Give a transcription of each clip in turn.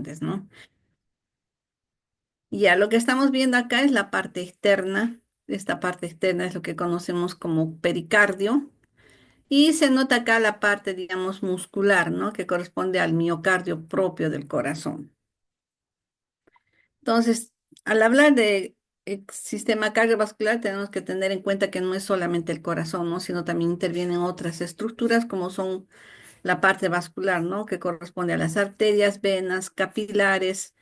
grandes, ¿no? Ya, lo que estamos viendo acá es la parte externa. Esta parte externa es lo que conocemos como pericardio. Y se nota acá la parte, digamos, muscular, ¿no? Que corresponde al miocardio propio del corazón. Entonces, al hablar de sistema cardiovascular, tenemos que tener en cuenta que no es solamente el corazón, ¿no? Sino también intervienen otras estructuras como son la parte vascular, ¿no? Que corresponde a las arterias, venas, capilares.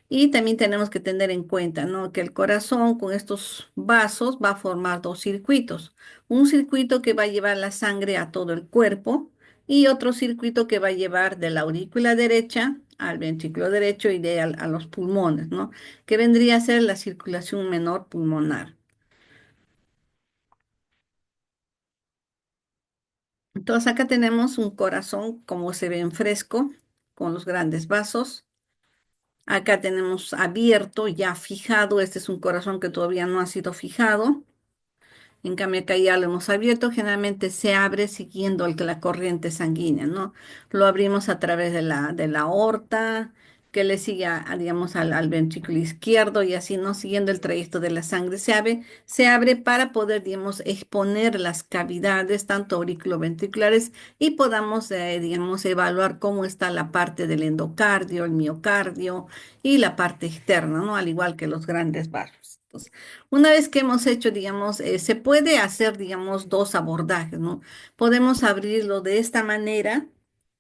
Y también tenemos que tener en cuenta, ¿no? Que el corazón con estos vasos va a formar dos circuitos. Un circuito que va a llevar la sangre a todo el cuerpo y otro circuito que va a llevar de la aurícula derecha al ventrículo derecho y a los pulmones, ¿no? Que vendría a ser la circulación menor pulmonar. Entonces acá tenemos un corazón como se ve en fresco, con los grandes vasos. Acá tenemos abierto, ya fijado. Este es un corazón que todavía no ha sido fijado. En cambio, acá ya lo hemos abierto, generalmente se abre siguiendo la corriente sanguínea, ¿no? Lo abrimos a través de la aorta, que le sigue, digamos, al ventrículo izquierdo y así, ¿no? Siguiendo el trayecto de la sangre, se abre para poder, digamos, exponer las cavidades, tanto auriculoventriculares, y podamos, digamos, evaluar cómo está la parte del endocardio, el miocardio y la parte externa, ¿no? Al igual que los grandes vasos. Entonces, una vez que hemos hecho, digamos, se puede hacer, digamos, dos abordajes, ¿no? Podemos abrirlo de esta manera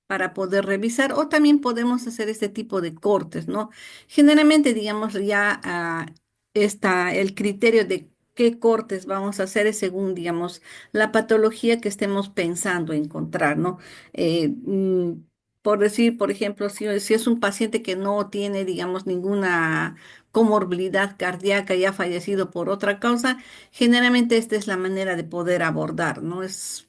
para poder revisar o también podemos hacer este tipo de cortes, ¿no? Generalmente, digamos, ya está el criterio de qué cortes vamos a hacer es según, digamos, la patología que estemos pensando encontrar, ¿no? Eh, mm, por decir, por ejemplo, si es un paciente que no tiene, digamos, ninguna comorbilidad cardíaca y ha fallecido por otra causa, generalmente esta es la manera de poder abordar, ¿no? Es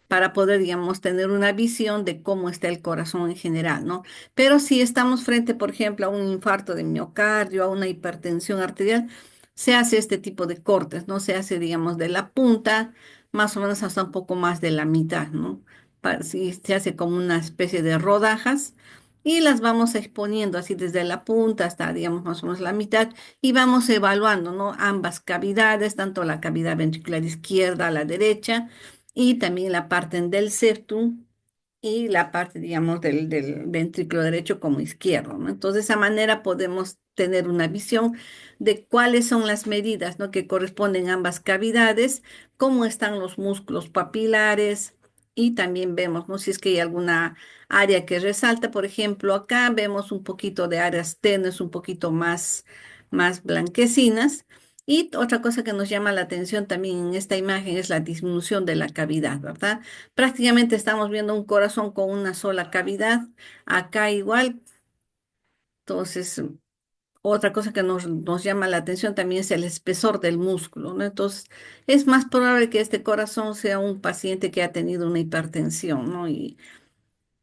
para poder, digamos, tener una visión de cómo está el corazón en general, ¿no? Pero si estamos frente, por ejemplo, a un infarto de miocardio, a una hipertensión arterial, se hace este tipo de cortes, ¿no? Se hace, digamos, de la punta, más o menos hasta un poco más de la mitad, ¿no? Sí, se hace como una especie de rodajas. Y las vamos exponiendo así desde la punta hasta, digamos, más o menos la mitad, y vamos evaluando, ¿no? Ambas cavidades, tanto la cavidad ventricular izquierda, la derecha, y también la parte del septum y la parte, digamos, del ventrículo derecho como izquierdo, ¿no? Entonces, de esa manera podemos tener una visión de cuáles son las medidas, ¿no? Que corresponden a ambas cavidades, cómo están los músculos papilares y también vemos, ¿no? Si es que hay alguna área que resalta, por ejemplo, acá vemos un poquito de áreas tenues, un poquito más blanquecinas. Y otra cosa que nos llama la atención también en esta imagen es la disminución de la cavidad, ¿verdad? Prácticamente estamos viendo un corazón con una sola cavidad. Acá igual. Entonces, otra cosa que nos llama la atención también es el espesor del músculo, ¿no? Entonces, es más probable que este corazón sea un paciente que ha tenido una hipertensión, ¿no? Y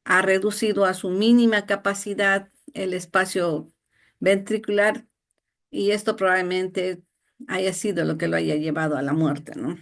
ha reducido a su mínima capacidad el espacio ventricular y esto probablemente haya sido lo que lo haya llevado a la muerte, ¿no?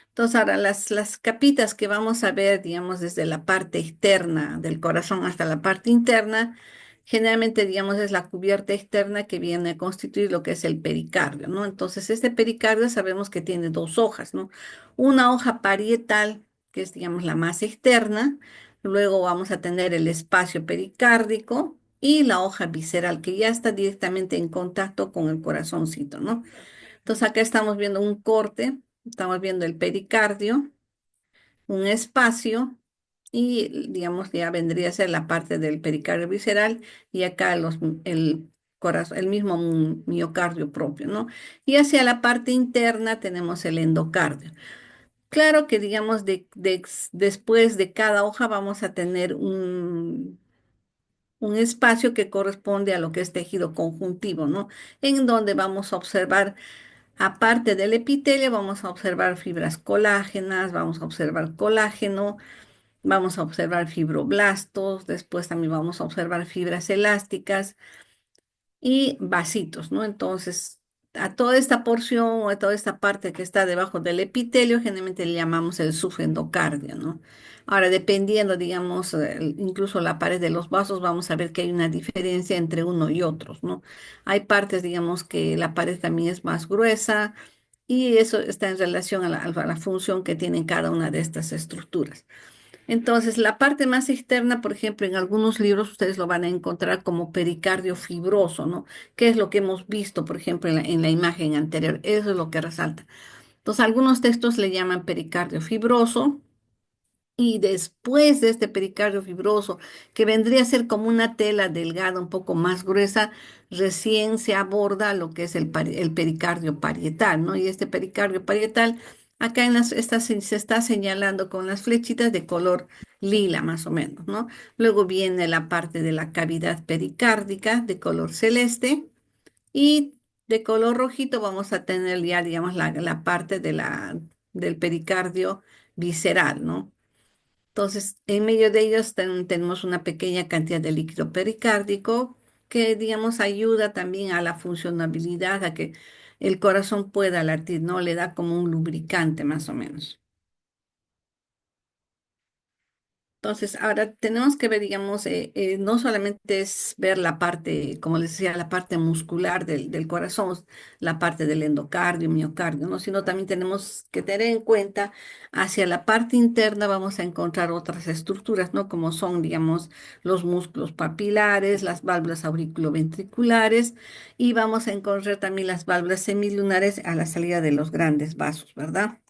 Entonces, ahora las capitas que vamos a ver, digamos, desde la parte externa del corazón hasta la parte interna, generalmente, digamos, es la cubierta externa que viene a constituir lo que es el pericardio, ¿no? Entonces, este pericardio sabemos que tiene dos hojas, ¿no? Una hoja parietal, que es, digamos, la más externa, luego vamos a tener el espacio pericárdico y la hoja visceral, que ya está directamente en contacto con el corazoncito, ¿no? Entonces acá estamos viendo un corte, estamos viendo el pericardio, un espacio y digamos ya vendría a ser la parte del pericardio visceral y acá el corazón, el mismo miocardio propio, ¿no? Y hacia la parte interna tenemos el endocardio. Claro que digamos después de cada hoja vamos a tener un espacio que corresponde a lo que es tejido conjuntivo, ¿no? En donde vamos a observar. Aparte del epitelio, vamos a observar fibras colágenas, vamos a observar colágeno, vamos a observar fibroblastos, después también vamos a observar fibras elásticas y vasitos, ¿no? Entonces, a toda esta porción o a toda esta parte que está debajo del epitelio, generalmente le llamamos el subendocardio, ¿no? Ahora, dependiendo, digamos, incluso la pared de los vasos, vamos a ver que hay una diferencia entre uno y otros, ¿no? Hay partes, digamos, que la pared también es más gruesa y eso está en relación a la función que tienen cada una de estas estructuras. Entonces, la parte más externa, por ejemplo, en algunos libros ustedes lo van a encontrar como pericardio fibroso, ¿no? Que es lo que hemos visto, por ejemplo, en la imagen anterior. Eso es lo que resalta. Entonces, algunos textos le llaman pericardio fibroso y después de este pericardio fibroso, que vendría a ser como una tela delgada, un poco más gruesa, recién se aborda lo que es el pericardio parietal, ¿no? Y este pericardio parietal, acá se está señalando con las flechitas de color lila, más o menos, ¿no? Luego viene la parte de la cavidad pericárdica de color celeste y de color rojito vamos a tener ya, digamos, la parte del pericardio visceral, ¿no? Entonces, en medio de ellos tenemos una pequeña cantidad de líquido pericárdico que, digamos, ayuda también a la funcionabilidad, a que el corazón pueda latir, ¿no? Le da como un lubricante más o menos. Entonces, ahora tenemos que ver, digamos, no solamente es ver la parte, como les decía, la parte muscular del corazón, la parte del endocardio, miocardio, ¿no? Sino también tenemos que tener en cuenta hacia la parte interna vamos a encontrar otras estructuras, ¿no? Como son, digamos, los músculos papilares, las válvulas auriculoventriculares y vamos a encontrar también las válvulas semilunares a la salida de los grandes vasos, ¿verdad?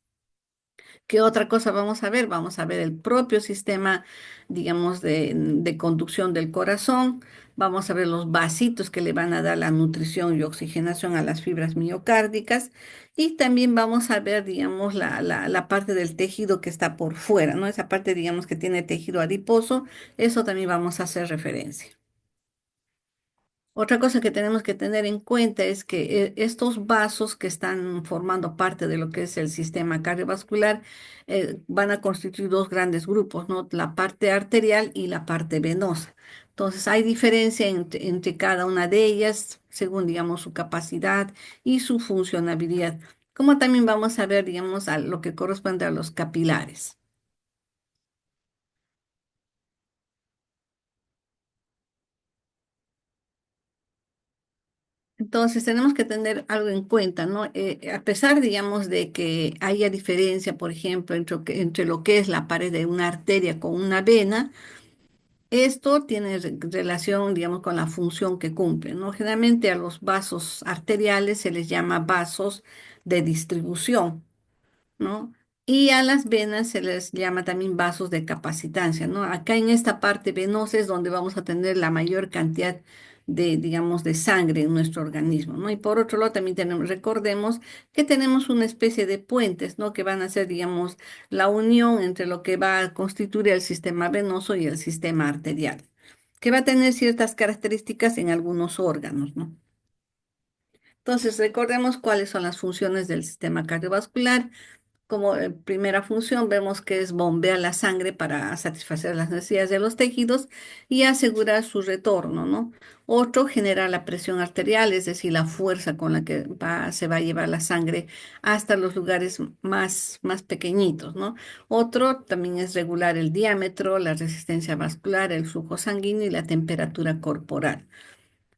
¿Qué otra cosa vamos a ver? Vamos a ver el propio sistema, digamos, de conducción del corazón. Vamos a ver los vasitos que le van a dar la nutrición y oxigenación a las fibras miocárdicas. Y también vamos a ver, digamos, la parte del tejido que está por fuera, ¿no? Esa parte, digamos, que tiene tejido adiposo. Eso también vamos a hacer referencia. Otra cosa que tenemos que tener en cuenta es que estos vasos que están formando parte de lo que es el sistema cardiovascular van a constituir dos grandes grupos, ¿no? La parte arterial y la parte venosa. Entonces, hay diferencia entre cada una de ellas según, digamos, su capacidad y su funcionabilidad. Como también vamos a ver, digamos, a lo que corresponde a los capilares. Entonces tenemos que tener algo en cuenta, ¿no? A pesar, digamos, de que haya diferencia, por ejemplo, entre lo que es la pared de una arteria con una vena, esto tiene relación, digamos, con la función que cumplen, ¿no? Generalmente a los vasos arteriales se les llama vasos de distribución, ¿no? Y a las venas se les llama también vasos de capacitancia, ¿no? Acá en esta parte venosa es donde vamos a tener la mayor cantidad de, digamos, de sangre en nuestro organismo, ¿no? Y por otro lado también tenemos, recordemos que tenemos una especie de puentes, ¿no? Que van a ser, digamos, la unión entre lo que va a constituir el sistema venoso y el sistema arterial, que va a tener ciertas características en algunos órganos, ¿no? Entonces, recordemos cuáles son las funciones del sistema cardiovascular. Como primera función vemos que es bombear la sangre para satisfacer las necesidades de los tejidos y asegurar su retorno, ¿no? Otro, generar la presión arterial, es decir, la fuerza con la que se va a llevar la sangre hasta los lugares más pequeñitos, ¿no? Otro también es regular el diámetro, la resistencia vascular, el flujo sanguíneo y la temperatura corporal.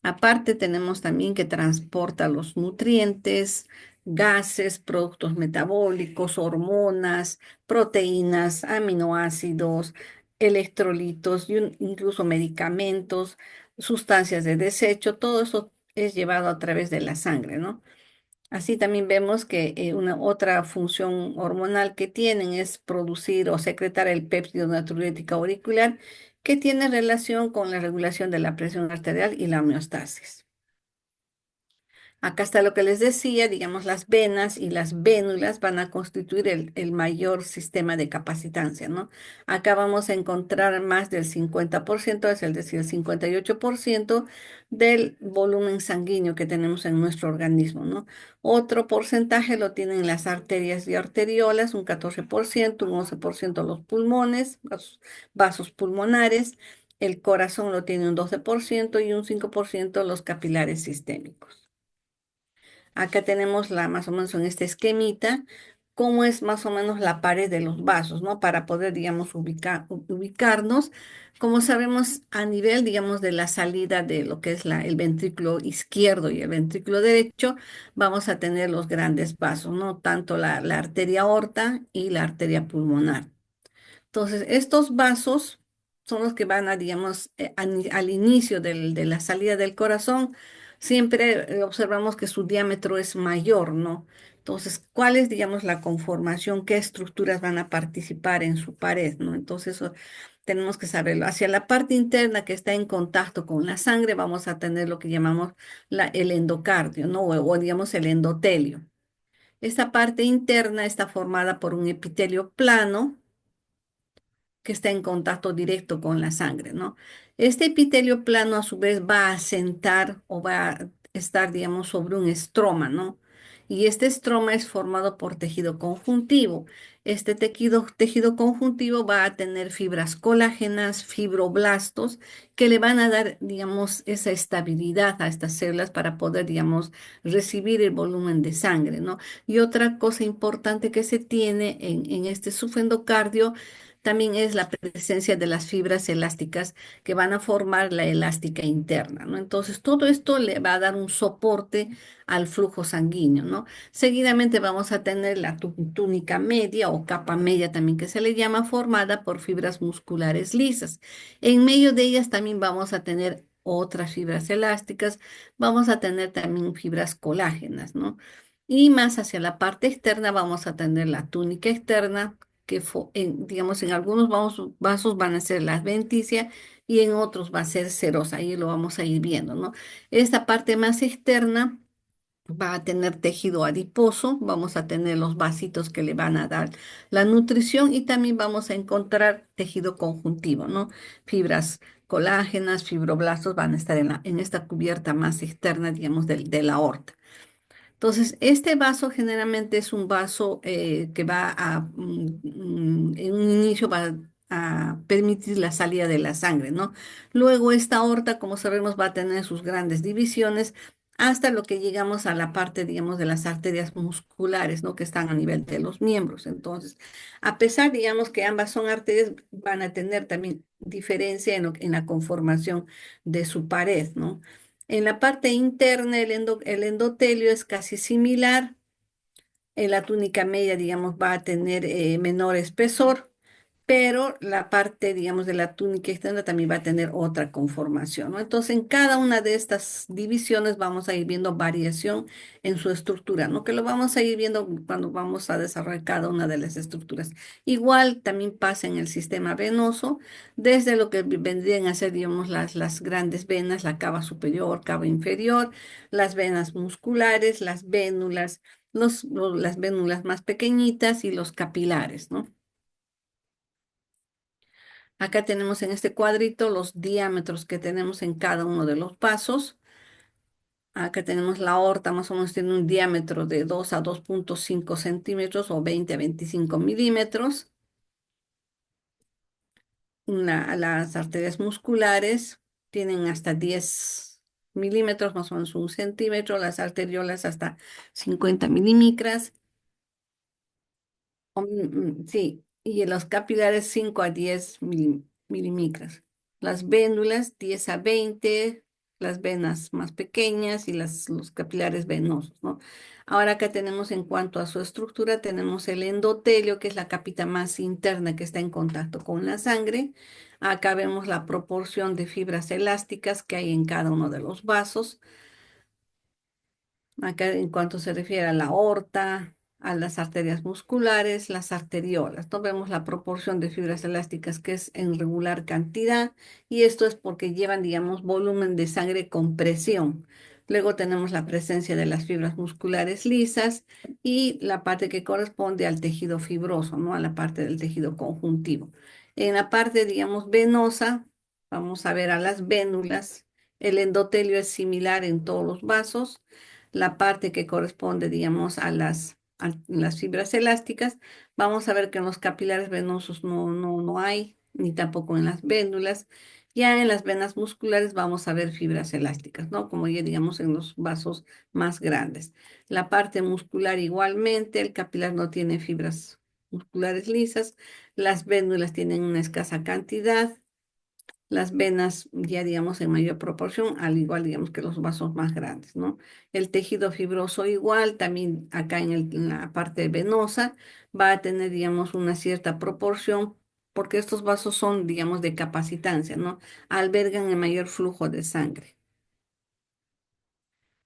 Aparte, tenemos también que transporta los nutrientes, gases, productos metabólicos, hormonas, proteínas, aminoácidos, electrolitos y incluso medicamentos, sustancias de desecho. Todo eso es llevado a través de la sangre, ¿no? Así también vemos que una otra función hormonal que tienen es producir o secretar el péptido natriurético auricular, que tiene relación con la regulación de la presión arterial y la homeostasis. Acá está lo que les decía, digamos, las venas y las vénulas van a constituir el mayor sistema de capacitancia, ¿no? Acá vamos a encontrar más del 50%, es decir, el 58% del volumen sanguíneo que tenemos en nuestro organismo, ¿no? Otro porcentaje lo tienen las arterias y arteriolas, un 14%, un 11% los pulmones, los vasos pulmonares, el corazón lo tiene un 12% y un 5% los capilares sistémicos. Acá tenemos más o menos en este esquemita, cómo es más o menos la pared de los vasos, ¿no? Para poder, digamos, ubicarnos. Como sabemos, a nivel, digamos, de la salida de lo que es el ventrículo izquierdo y el ventrículo derecho, vamos a tener los grandes vasos, ¿no? Tanto la arteria aorta y la arteria pulmonar. Entonces, estos vasos son los que van a, digamos, al inicio de la salida del corazón. Siempre observamos que su diámetro es mayor, ¿no? Entonces, ¿cuál es, digamos, la conformación? ¿Qué estructuras van a participar en su pared, ¿no? Entonces, eso tenemos que saberlo. Hacia la parte interna que está en contacto con la sangre, vamos a tener lo que llamamos el endocardio, ¿no? O digamos, el endotelio. Esta parte interna está formada por un epitelio plano que está en contacto directo con la sangre, ¿no? Este epitelio plano a su vez va a asentar o va a estar, digamos, sobre un estroma, ¿no? Y este estroma es formado por tejido conjuntivo. Este tejido conjuntivo va a tener fibras colágenas, fibroblastos, que le van a dar, digamos, esa estabilidad a estas células para poder, digamos, recibir el volumen de sangre, ¿no? Y otra cosa importante que se tiene en este subendocardio también es la presencia de las fibras elásticas que van a formar la elástica interna, ¿no? Entonces, todo esto le va a dar un soporte al flujo sanguíneo, ¿no? Seguidamente vamos a tener la túnica media o capa media también que se le llama, formada por fibras musculares lisas. En medio de ellas también vamos a tener otras fibras elásticas, vamos a tener también fibras colágenas, ¿no? Y más hacia la parte externa vamos a tener la túnica externa que digamos, en algunos vasos van a ser la adventicia y en otros va a ser serosa. Ahí lo vamos a ir viendo, ¿no? Esta parte más externa va a tener tejido adiposo, vamos a tener los vasitos que le van a dar la nutrición y también vamos a encontrar tejido conjuntivo, ¿no? Fibras colágenas, fibroblastos van a estar en esta cubierta más externa, digamos, de la aorta. Entonces, este vaso generalmente es un vaso que va en un inicio va a permitir la salida de la sangre, ¿no? Luego esta aorta, como sabemos, va a tener sus grandes divisiones hasta lo que llegamos a la parte, digamos, de las arterias musculares, ¿no? Que están a nivel de los miembros. Entonces, a pesar, digamos, que ambas son arterias, van a tener también diferencia en la conformación de su pared, ¿no? En la parte interna, el endotelio es casi similar. En la túnica media, digamos, va a tener menor espesor, pero la parte, digamos, de la túnica externa también va a tener otra conformación, ¿no? Entonces, en cada una de estas divisiones vamos a ir viendo variación en su estructura, ¿no? Que lo vamos a ir viendo cuando vamos a desarrollar cada una de las estructuras. Igual también pasa en el sistema venoso, desde lo que vendrían a ser, digamos, las grandes venas, la cava superior, cava inferior, las venas musculares, las vénulas, las vénulas más pequeñitas y los capilares, ¿no? Acá tenemos en este cuadrito los diámetros que tenemos en cada uno de los vasos. Acá tenemos la aorta, más o menos tiene un diámetro de 2 a 2,5 centímetros o 20 a 25 milímetros. Las arterias musculares tienen hasta 10 milímetros, más o menos 1 centímetro. Las arteriolas hasta 50 milímetros. Sí, y en los capilares 5 a 10 milímetros. Las vénulas 10 a 20, las venas más pequeñas y los capilares venosos, ¿no? Ahora acá tenemos en cuanto a su estructura, tenemos el endotelio, que es la capita más interna que está en contacto con la sangre. Acá vemos la proporción de fibras elásticas que hay en cada uno de los vasos. Acá en cuanto se refiere a la aorta, a las arterias musculares, las arteriolas, ¿no? Vemos la proporción de fibras elásticas que es en regular cantidad y esto es porque llevan, digamos, volumen de sangre con presión. Luego tenemos la presencia de las fibras musculares lisas y la parte que corresponde al tejido fibroso, ¿no? A la parte del tejido conjuntivo. En la parte, digamos, venosa, vamos a ver a las vénulas. El endotelio es similar en todos los vasos. La parte que corresponde, digamos, a las fibras elásticas, vamos a ver que en los capilares venosos no hay, ni tampoco en las vénulas. Ya en las venas musculares vamos a ver fibras elásticas, ¿no? Como ya digamos en los vasos más grandes. La parte muscular igualmente, el capilar no tiene fibras musculares lisas, las vénulas tienen una escasa cantidad, las venas ya digamos en mayor proporción, al igual digamos que los vasos más grandes, ¿no? El tejido fibroso igual, también acá en la parte venosa va a tener digamos una cierta proporción porque estos vasos son digamos de capacitancia, ¿no? Albergan el mayor flujo de sangre.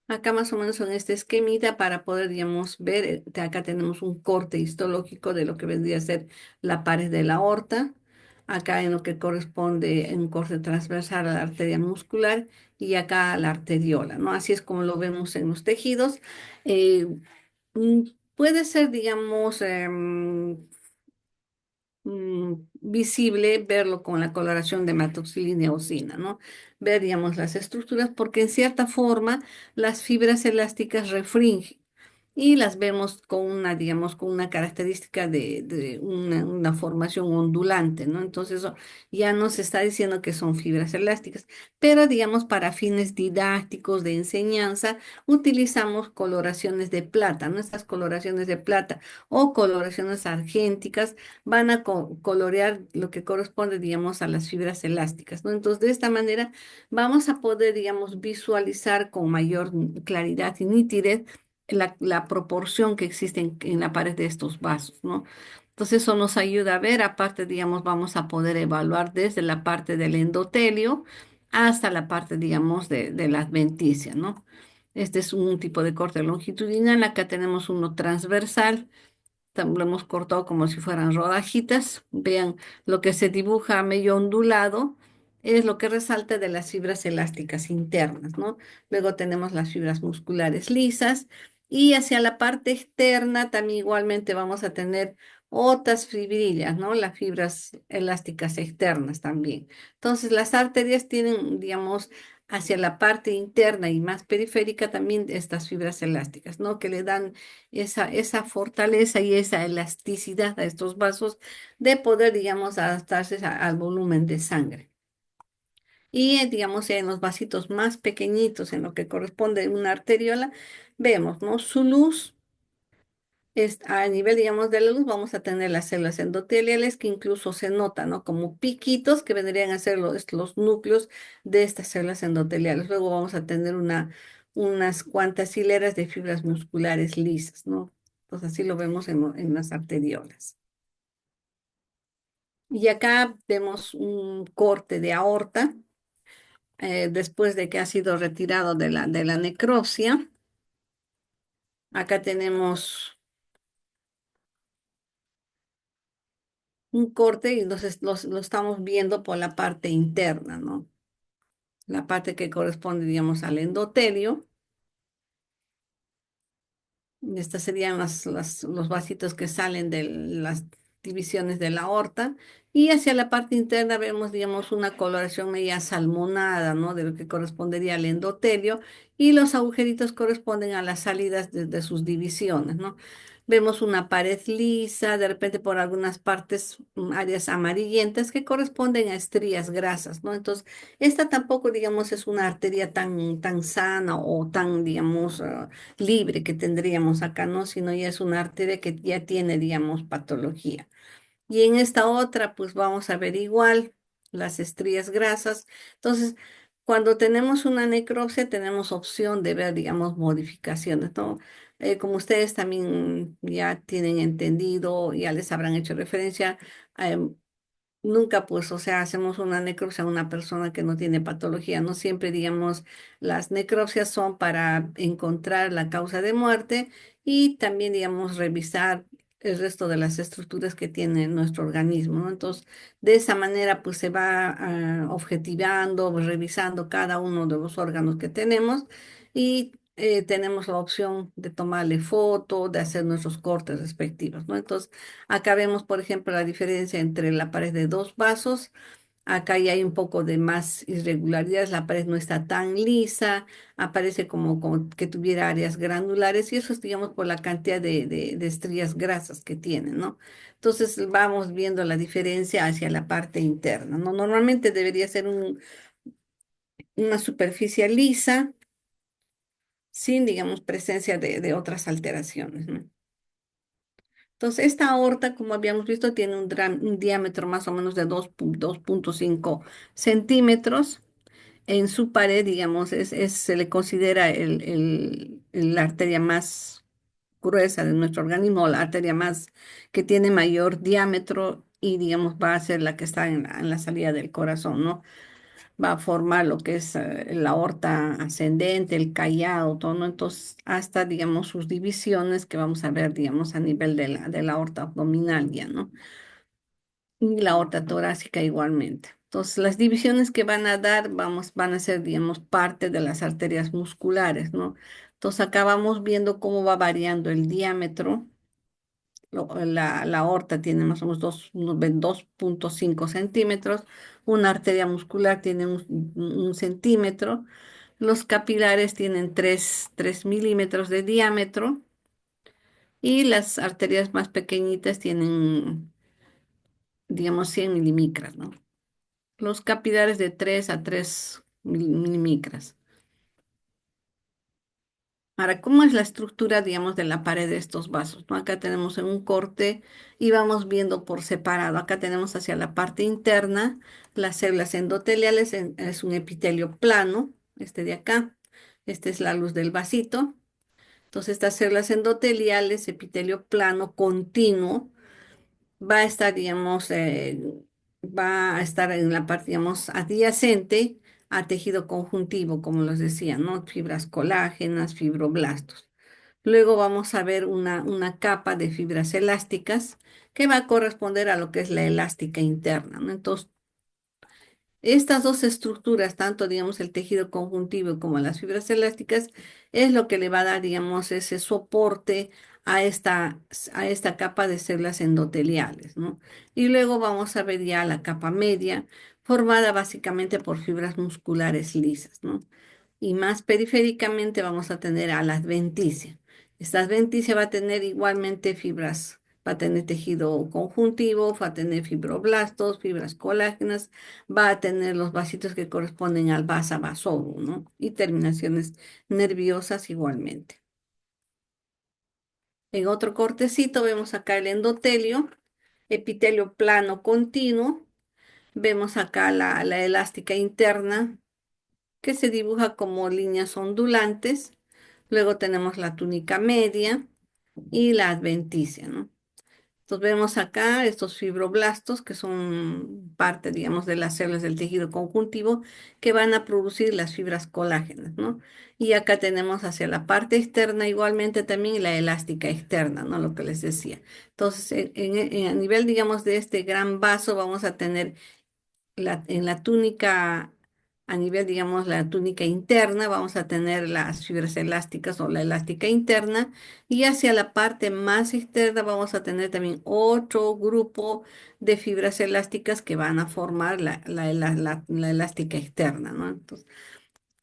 Acá más o menos en este esquemita para poder, digamos, ver, acá tenemos un corte histológico de lo que vendría a ser la pared de la aorta, acá en lo que corresponde un corte transversal a la arteria muscular y acá a la arteriola, ¿no? Así es como lo vemos en los tejidos. Eh, mm, Puede ser, digamos, visible verlo con la coloración de hematoxilina y eosina, ¿no? Ver, digamos, las estructuras, porque en cierta forma las fibras elásticas refringen y las vemos con una, digamos, con una característica de una formación ondulante, ¿no? Entonces eso ya nos está diciendo que son fibras elásticas, pero digamos, para fines didácticos de enseñanza, utilizamos coloraciones de plata, ¿no? Estas coloraciones de plata o coloraciones argénticas van a colorear lo que corresponde, digamos, a las fibras elásticas, ¿no? Entonces, de esta manera vamos a poder, digamos, visualizar con mayor claridad y nitidez la proporción que existe en la pared de estos vasos, ¿no? Entonces, eso nos ayuda a ver, aparte, digamos, vamos a poder evaluar desde la parte del endotelio hasta la parte, digamos, de la adventicia, ¿no? Este es un tipo de corte longitudinal, acá tenemos uno transversal lo hemos cortado como si fueran rodajitas. Vean, lo que se dibuja medio ondulado es lo que resalta de las fibras elásticas internas, ¿no? Luego tenemos las fibras musculares lisas y hacia la parte externa también igualmente vamos a tener otras fibrillas, ¿no? Las fibras elásticas externas también. Entonces, las arterias tienen, digamos, hacia la parte interna y más periférica también estas fibras elásticas, ¿no? Que le dan esa fortaleza y esa elasticidad a estos vasos de poder, digamos, adaptarse al volumen de sangre. Y, digamos, en los vasitos más pequeñitos, en lo que corresponde a una arteriola, vemos, ¿no? Su luz es a nivel, digamos, de la luz, vamos a tener las células endoteliales que incluso se notan, ¿no? Como piquitos que vendrían a ser los núcleos de estas células endoteliales. Luego vamos a tener unas cuantas hileras de fibras musculares lisas, ¿no? Pues así lo vemos en las arteriolas. Y acá vemos un corte de aorta después de que ha sido retirado de la necropsia. Acá tenemos un corte y entonces lo estamos viendo por la parte interna, ¿no? La parte que corresponde, digamos, al endotelio. Estas serían los vasitos que salen de las divisiones de la aorta. Y hacia la parte interna vemos, digamos, una coloración media salmonada, ¿no? De lo que correspondería al endotelio. Y los agujeritos corresponden a las salidas de sus divisiones, ¿no? Vemos una pared lisa, de repente por algunas partes áreas amarillentas que corresponden a estrías grasas, ¿no? Entonces, esta tampoco, digamos, es una arteria tan sana o tan, digamos, libre que tendríamos acá, ¿no? Sino ya es una arteria que ya tiene, digamos, patología. Y en esta otra, pues vamos a ver igual las estrías grasas. Entonces, cuando tenemos una necropsia, tenemos opción de ver, digamos, modificaciones, ¿no? Como ustedes también ya tienen entendido, ya les habrán hecho referencia, em, nunca, pues, o sea, hacemos una necropsia a una persona que no tiene patología. No siempre, digamos, las necropsias son para encontrar la causa de muerte y también, digamos, revisar el resto de las estructuras que tiene nuestro organismo, ¿no? Entonces, de esa manera, pues, se va objetivando, revisando cada uno de los órganos que tenemos y tenemos la opción de tomarle foto, de hacer nuestros cortes respectivos, ¿no? Entonces, acá vemos, por ejemplo, la diferencia entre la pared de dos vasos Acá ya hay un poco de más irregularidades, la pared no está tan lisa, aparece como que tuviera áreas granulares y eso es, digamos, por la cantidad de estrías grasas que tiene, ¿no? Entonces vamos viendo la diferencia hacia la parte interna, ¿no? Normalmente debería ser una superficie lisa sin, digamos, presencia de otras alteraciones, ¿no? Entonces, esta aorta, como habíamos visto, tiene un diámetro más o menos de 2,5 centímetros. En su pared, digamos, se le considera la arteria más gruesa de nuestro organismo, la arteria más que tiene mayor diámetro y, digamos, va a ser la que está en la salida del corazón, ¿no? Va a formar lo que es la aorta ascendente, el callado, todo, ¿no? Entonces, hasta, digamos, sus divisiones que vamos a ver, digamos, a nivel de la aorta abdominal ya, ¿no? Y la aorta torácica igualmente. Entonces, las divisiones que van a dar, van a ser, digamos, parte de las arterias musculares, ¿no? Entonces, acá vamos viendo cómo va variando el diámetro. La aorta tiene más o menos 2,5 centímetros, una arteria muscular tiene un centímetro, los capilares tienen 3 milímetros de diámetro y las arterias más pequeñitas tienen, digamos, 100 milímetros, ¿no? Los capilares de 3 a 3 milímetros. Ahora, ¿cómo es la estructura, digamos, de la pared de estos vasos? ¿No? Acá tenemos en un corte y vamos viendo por separado. Acá tenemos hacia la parte interna las células endoteliales, es un epitelio plano, este de acá. Esta es la luz del vasito. Entonces, estas células endoteliales, epitelio plano continuo, va a estar, digamos, va a estar en la parte, digamos, adyacente a tejido conjuntivo, como les decía, ¿no? Fibras colágenas, fibroblastos. Luego vamos a ver una capa de fibras elásticas que va a corresponder a lo que es la elástica interna, ¿no? Entonces, estas dos estructuras, tanto digamos el tejido conjuntivo como las fibras elásticas, es lo que le va a dar, digamos, ese soporte a esta capa de células endoteliales, ¿no? Y luego vamos a ver ya la capa media, formada básicamente por fibras musculares lisas, ¿no? Y más periféricamente vamos a tener a la adventicia. Esta adventicia va a tener igualmente fibras, va a tener tejido conjuntivo, va a tener fibroblastos, fibras colágenas, va a tener los vasitos que corresponden al vasa vasorum, ¿no? Y terminaciones nerviosas igualmente. En otro cortecito vemos acá el endotelio, epitelio plano continuo, vemos acá la elástica interna que se dibuja como líneas ondulantes. Luego tenemos la túnica media y la adventicia, ¿no? Entonces vemos acá estos fibroblastos que son parte, digamos, de las células del tejido conjuntivo que van a producir las fibras colágenas, ¿no? Y acá tenemos hacia la parte externa igualmente también la elástica externa, ¿no? Lo que les decía. Entonces, a nivel, digamos, de este gran vaso vamos a tener en la túnica, a nivel, digamos, la túnica interna, vamos a tener las fibras elásticas o la elástica interna, y hacia la parte más externa vamos a tener también otro grupo de fibras elásticas que van a formar la elástica externa, ¿no? Entonces,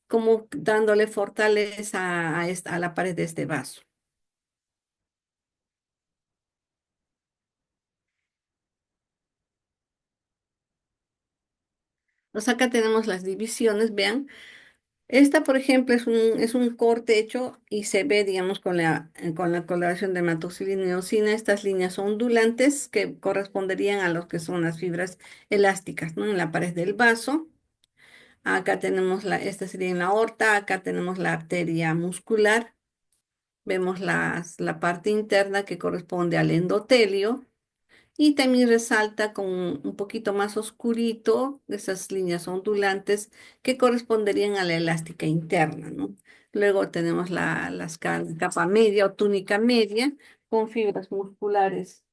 como dándole fortaleza a la pared de este vaso. Entonces, acá tenemos las divisiones, vean. Esta, por ejemplo, es un corte hecho y se ve, digamos, con la coloración de hematoxilina y eosina, estas líneas ondulantes que corresponderían a lo que son las fibras elásticas, ¿no? En la pared del vaso. Acá tenemos esta sería en la aorta, acá tenemos la arteria muscular, vemos la parte interna que corresponde al endotelio. Y también resalta con un poquito más oscurito esas líneas ondulantes que corresponderían a la elástica interna, ¿no? Luego tenemos la capa media o túnica media con fibras musculares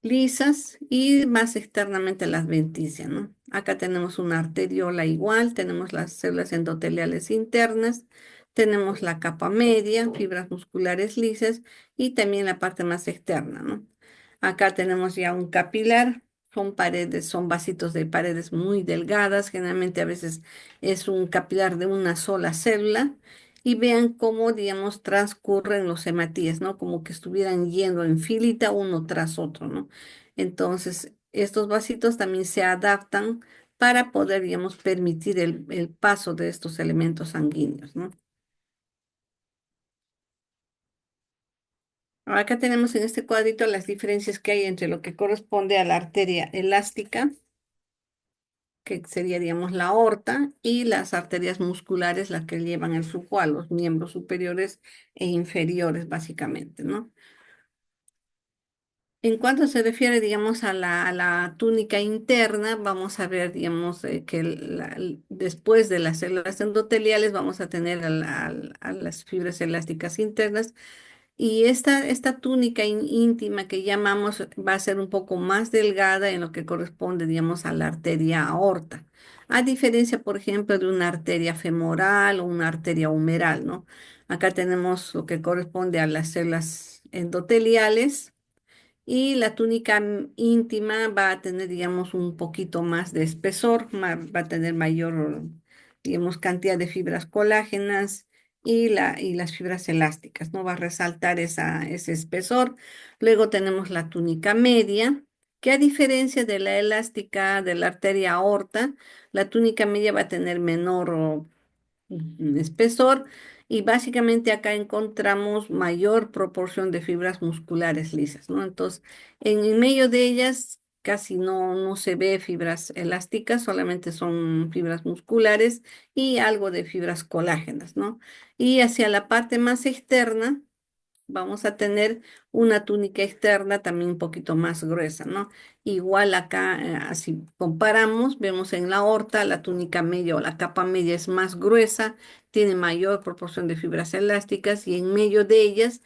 lisas y más externamente las adventicia, ¿no? Acá tenemos una arteriola igual, tenemos las células endoteliales internas, tenemos la capa media, fibras musculares lisas y también la parte más externa, ¿no? Acá tenemos ya un capilar Son paredes, son vasitos de paredes muy delgadas, generalmente a veces es un capilar de una sola célula. Y vean cómo, digamos, transcurren los hematíes, ¿no? Como que estuvieran yendo en filita uno tras otro, ¿no? Entonces, estos vasitos también se adaptan para poder, digamos, permitir el paso de estos elementos sanguíneos, ¿no? Ahora acá tenemos en este cuadrito las diferencias que hay entre lo que corresponde a la arteria elástica, que sería, digamos, la aorta, y las arterias musculares, las que llevan el flujo a los miembros superiores e inferiores, básicamente, ¿no? En cuanto se refiere, digamos, a la túnica interna, vamos a ver, digamos, que después de las células endoteliales vamos a tener a las fibras elásticas internas. Y esta túnica íntima que llamamos va a ser un poco más delgada en lo que corresponde, digamos, a la arteria aorta. A diferencia, por ejemplo, de una arteria femoral o una arteria humeral, ¿no? Acá tenemos lo que corresponde a las células endoteliales y la túnica íntima va a tener, digamos, un poquito más de espesor, va a tener mayor, digamos, cantidad de fibras colágenas y las fibras elásticas, ¿no? Va a resaltar ese espesor. Luego tenemos la túnica media, que a diferencia de la elástica de la arteria aorta, la túnica media va a tener menor espesor, y básicamente acá encontramos mayor proporción de fibras musculares lisas, ¿no? Entonces, en medio de ellas casi no se ve fibras elásticas, solamente son fibras musculares y algo de fibras colágenas, ¿no? Y hacia la parte más externa vamos a tener una túnica externa también un poquito más gruesa, ¿no? Igual acá, así comparamos, vemos en la aorta la túnica media o la capa media es más gruesa, tiene mayor proporción de fibras elásticas, y en medio de ellas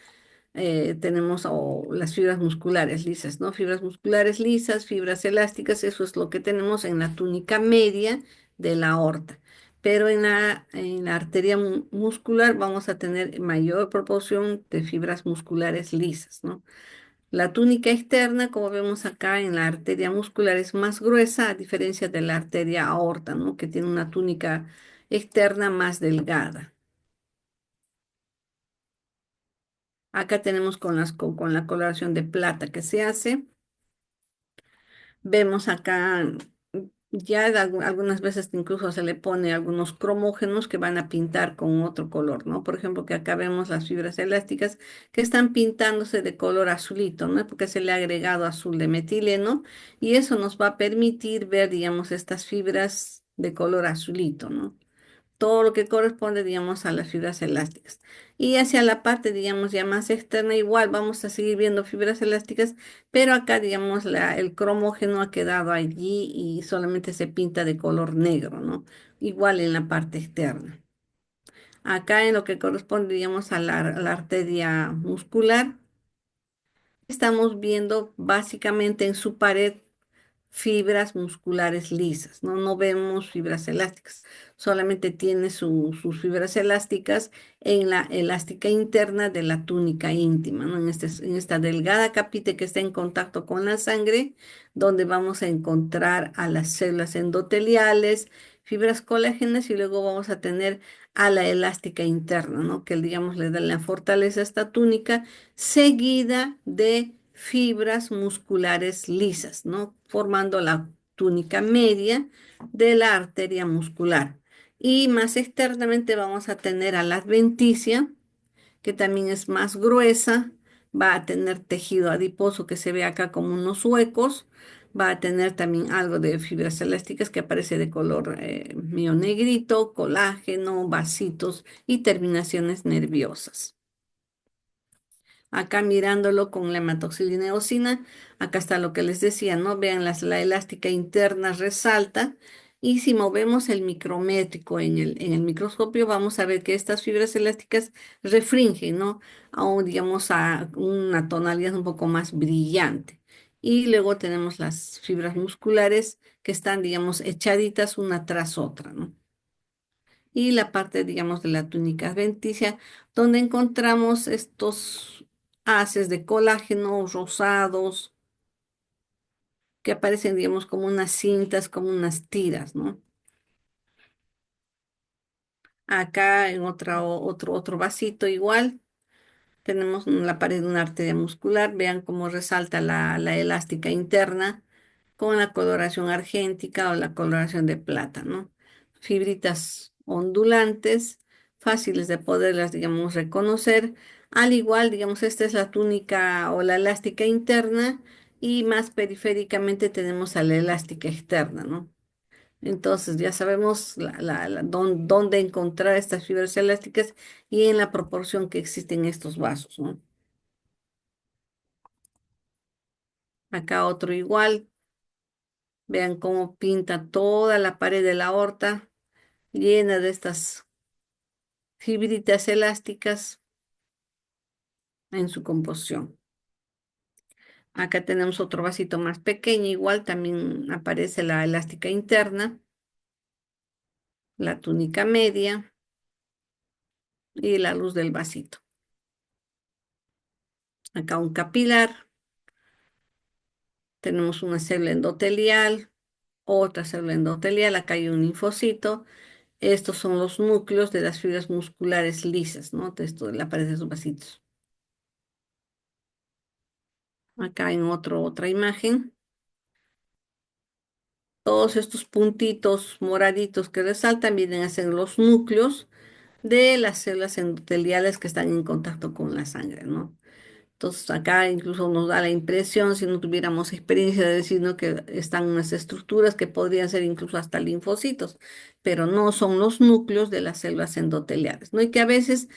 tenemos las fibras musculares lisas, ¿no? Fibras musculares lisas, fibras elásticas, eso es lo que tenemos en la túnica media de la aorta. Pero en la arteria muscular vamos a tener mayor proporción de fibras musculares lisas, ¿no? La túnica externa, como vemos acá en la arteria muscular, es más gruesa a diferencia de la arteria aorta, ¿no? Que tiene una túnica externa más delgada. Acá tenemos con la coloración de plata que se hace. Vemos acá ya algunas veces incluso se le pone algunos cromógenos que van a pintar con otro color, ¿no? Por ejemplo, que acá vemos las fibras elásticas que están pintándose de color azulito, ¿no? Porque se le ha agregado azul de metileno, y eso nos va a permitir ver, digamos, estas fibras de color azulito, ¿no? Todo lo que corresponde, digamos, a las fibras elásticas. Y hacia la parte, digamos, ya más externa, igual vamos a seguir viendo fibras elásticas, pero acá, digamos, el cromógeno ha quedado allí y solamente se pinta de color negro, ¿no? Igual en la parte externa. Acá en lo que corresponde, digamos, a la arteria muscular, estamos viendo básicamente en su pared fibras musculares lisas, ¿no? No vemos fibras elásticas, solamente tiene sus fibras elásticas en la elástica interna de la túnica íntima, ¿no? En esta delgada capita que está en contacto con la sangre, donde vamos a encontrar a las células endoteliales, fibras colágenas, y luego vamos a tener a la elástica interna, ¿no? Que digamos le da la fortaleza a esta túnica, seguida de fibras musculares lisas, ¿no? Formando la túnica media de la arteria muscular. Y más externamente vamos a tener a la adventicia, que también es más gruesa, va a tener tejido adiposo que se ve acá como unos huecos, va a tener también algo de fibras elásticas que aparece de color medio negrito, colágeno, vasitos y terminaciones nerviosas. Acá mirándolo con la hematoxilina eosina, acá está lo que les decía, ¿no? Vean, la elástica interna resalta, y si movemos el micrométrico en el microscopio, vamos a ver que estas fibras elásticas refringen, ¿no? Digamos, a una tonalidad un poco más brillante. Y luego tenemos las fibras musculares que están, digamos, echaditas una tras otra, ¿no? Y la parte, digamos, de la túnica adventicia, donde encontramos estos haces de colágeno rosados, que aparecen, digamos, como unas cintas, como unas tiras, ¿no? Acá en otro vasito igual. Tenemos en la pared una arteria muscular. Vean cómo resalta la elástica interna con la coloración argéntica o la coloración de plata, ¿no? Fibritas ondulantes, fáciles de poderlas, digamos, reconocer. Al igual, digamos, esta es la túnica o la elástica interna y más periféricamente tenemos a la elástica externa, ¿no? Entonces ya sabemos dónde encontrar estas fibras elásticas y en la proporción que existen estos vasos, ¿no? Acá otro igual, vean cómo pinta toda la pared de la aorta llena de estas fibritas elásticas en su composición. Acá tenemos otro vasito más pequeño, igual también aparece la elástica interna, la túnica media y la luz del vasito. Acá un capilar, tenemos una célula endotelial, otra célula endotelial, acá hay un linfocito. Estos son los núcleos de las fibras musculares lisas, ¿no? De esto de la pared de esos vasitos. Acá en otra imagen, todos estos puntitos moraditos que resaltan vienen a ser los núcleos de las células endoteliales que están en contacto con la sangre, ¿no? Entonces acá incluso nos da la impresión, si no tuviéramos experiencia, de decir, ¿no?, que están unas estructuras que podrían ser incluso hasta linfocitos, pero no son los núcleos de las células endoteliales, ¿no? Y que a veces,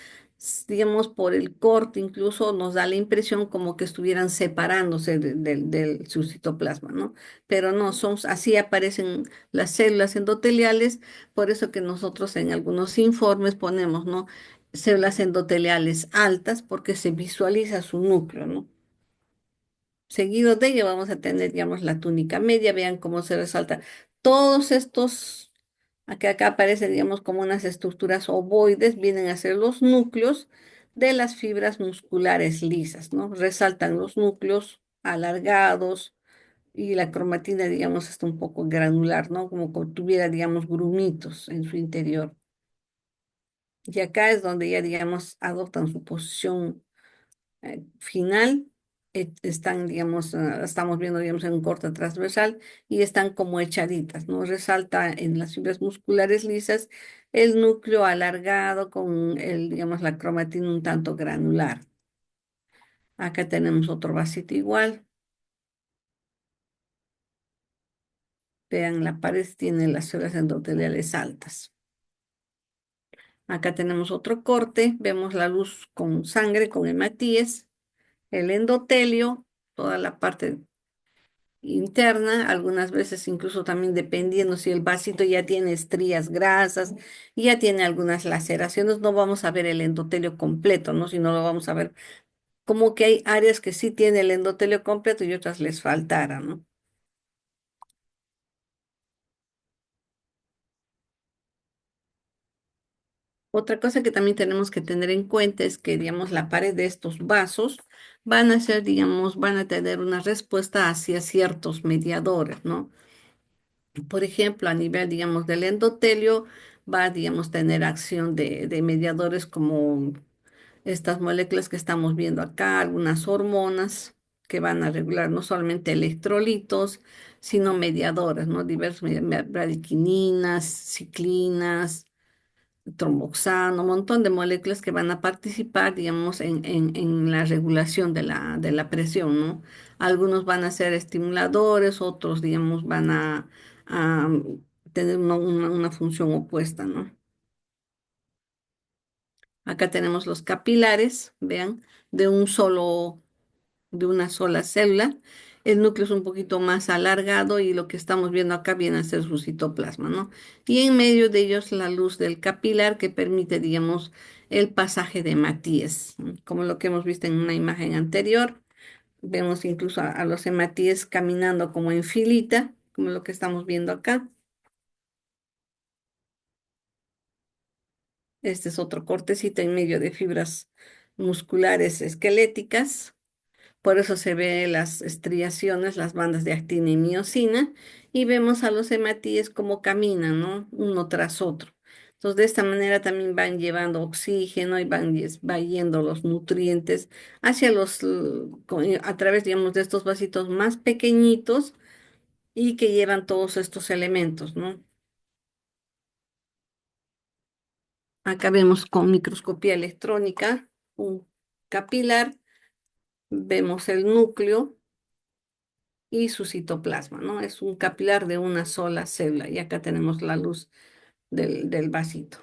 digamos, por el corte incluso nos da la impresión como que estuvieran separándose del su citoplasma, ¿no? Pero no, son, así aparecen las células endoteliales, por eso que nosotros en algunos informes ponemos, ¿no?, células endoteliales altas porque se visualiza su núcleo, ¿no? Seguido de ello vamos a tener, digamos, la túnica media. Vean cómo se resalta todos estos, acá aparecen, digamos, como unas estructuras ovoides, vienen a ser los núcleos de las fibras musculares lisas, ¿no? Resaltan los núcleos alargados y la cromatina, digamos, está un poco granular, ¿no? Como que tuviera, digamos, grumitos en su interior. Y acá es donde ya, digamos, adoptan su posición final. Están, digamos, estamos viendo, digamos, en un corte transversal y están como echaditas, ¿no? Resalta en las fibras musculares lisas el núcleo alargado con el, digamos, la cromatina un tanto granular. Acá tenemos otro vasito igual. Vean, la pared tiene las células endoteliales altas. Acá tenemos otro corte, vemos la luz con sangre, con hematíes, el endotelio, toda la parte interna, algunas veces incluso también dependiendo si el vasito ya tiene estrías grasas, ya tiene algunas laceraciones, no vamos a ver el endotelio completo, ¿no? Sino lo vamos a ver como que hay áreas que sí tiene el endotelio completo y otras les faltara, ¿no? Otra cosa que también tenemos que tener en cuenta es que, digamos, la pared de estos vasos van a ser, digamos, van a tener una respuesta hacia ciertos mediadores, ¿no? Por ejemplo, a nivel, digamos, del endotelio, va, digamos, tener acción de mediadores como estas moléculas que estamos viendo acá, algunas hormonas que van a regular no solamente electrolitos, sino mediadores, ¿no? Diversos, bradykininas, ciclinas, tromboxano, un montón de moléculas que van a participar, digamos, en la regulación de la presión, ¿no? Algunos van a ser estimuladores, otros, digamos, van a tener una función opuesta, ¿no? Acá tenemos los capilares, vean, de un solo de una sola célula. El núcleo es un poquito más alargado y lo que estamos viendo acá viene a ser su citoplasma, ¿no? Y en medio de ellos la luz del capilar que permite, digamos, el pasaje de Matías, ¿no? Como lo que hemos visto en una imagen anterior. Vemos incluso a los hematíes caminando como en filita, como lo que estamos viendo acá. Este es otro cortecito en medio de fibras musculares esqueléticas. Por eso se ve las estriaciones, las bandas de actina y miosina, y vemos a los hematíes como caminan, ¿no? Uno tras otro. Entonces, de esta manera también van llevando oxígeno y va yendo los nutrientes hacia a través, digamos, de estos vasitos más pequeñitos y que llevan todos estos elementos, ¿no? Acá vemos con microscopía electrónica un capilar, vemos el núcleo y su citoplasma, ¿no? Es un capilar de una sola célula y acá tenemos la luz del vasito.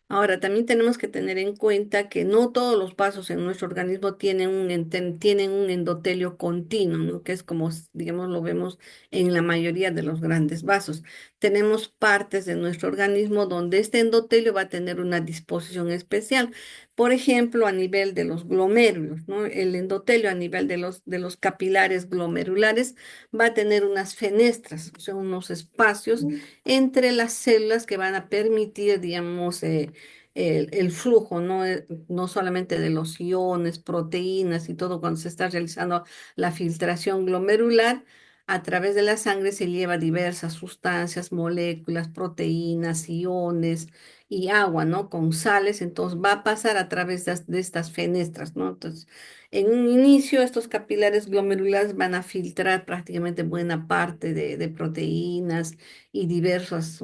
Ahora, también tenemos que tener en cuenta que no todos los vasos en nuestro organismo tienen un endotelio continuo, ¿no? Que es como, digamos, lo vemos en la mayoría de los grandes vasos. Tenemos partes de nuestro organismo donde este endotelio va a tener una disposición especial. Por ejemplo, a nivel de los glomérulos, ¿no? El endotelio a nivel de los capilares glomerulares va a tener unas fenestras, o sea, unos espacios entre las células que van a permitir, digamos, el flujo, ¿no? No solamente de los iones, proteínas y todo cuando se está realizando la filtración glomerular, a través de la sangre se lleva diversas sustancias, moléculas, proteínas, iones y agua, ¿no? Con sales, entonces va a pasar a través de estas fenestras, ¿no? Entonces, en un inicio, estos capilares glomerulares van a filtrar prácticamente buena parte de proteínas y diversas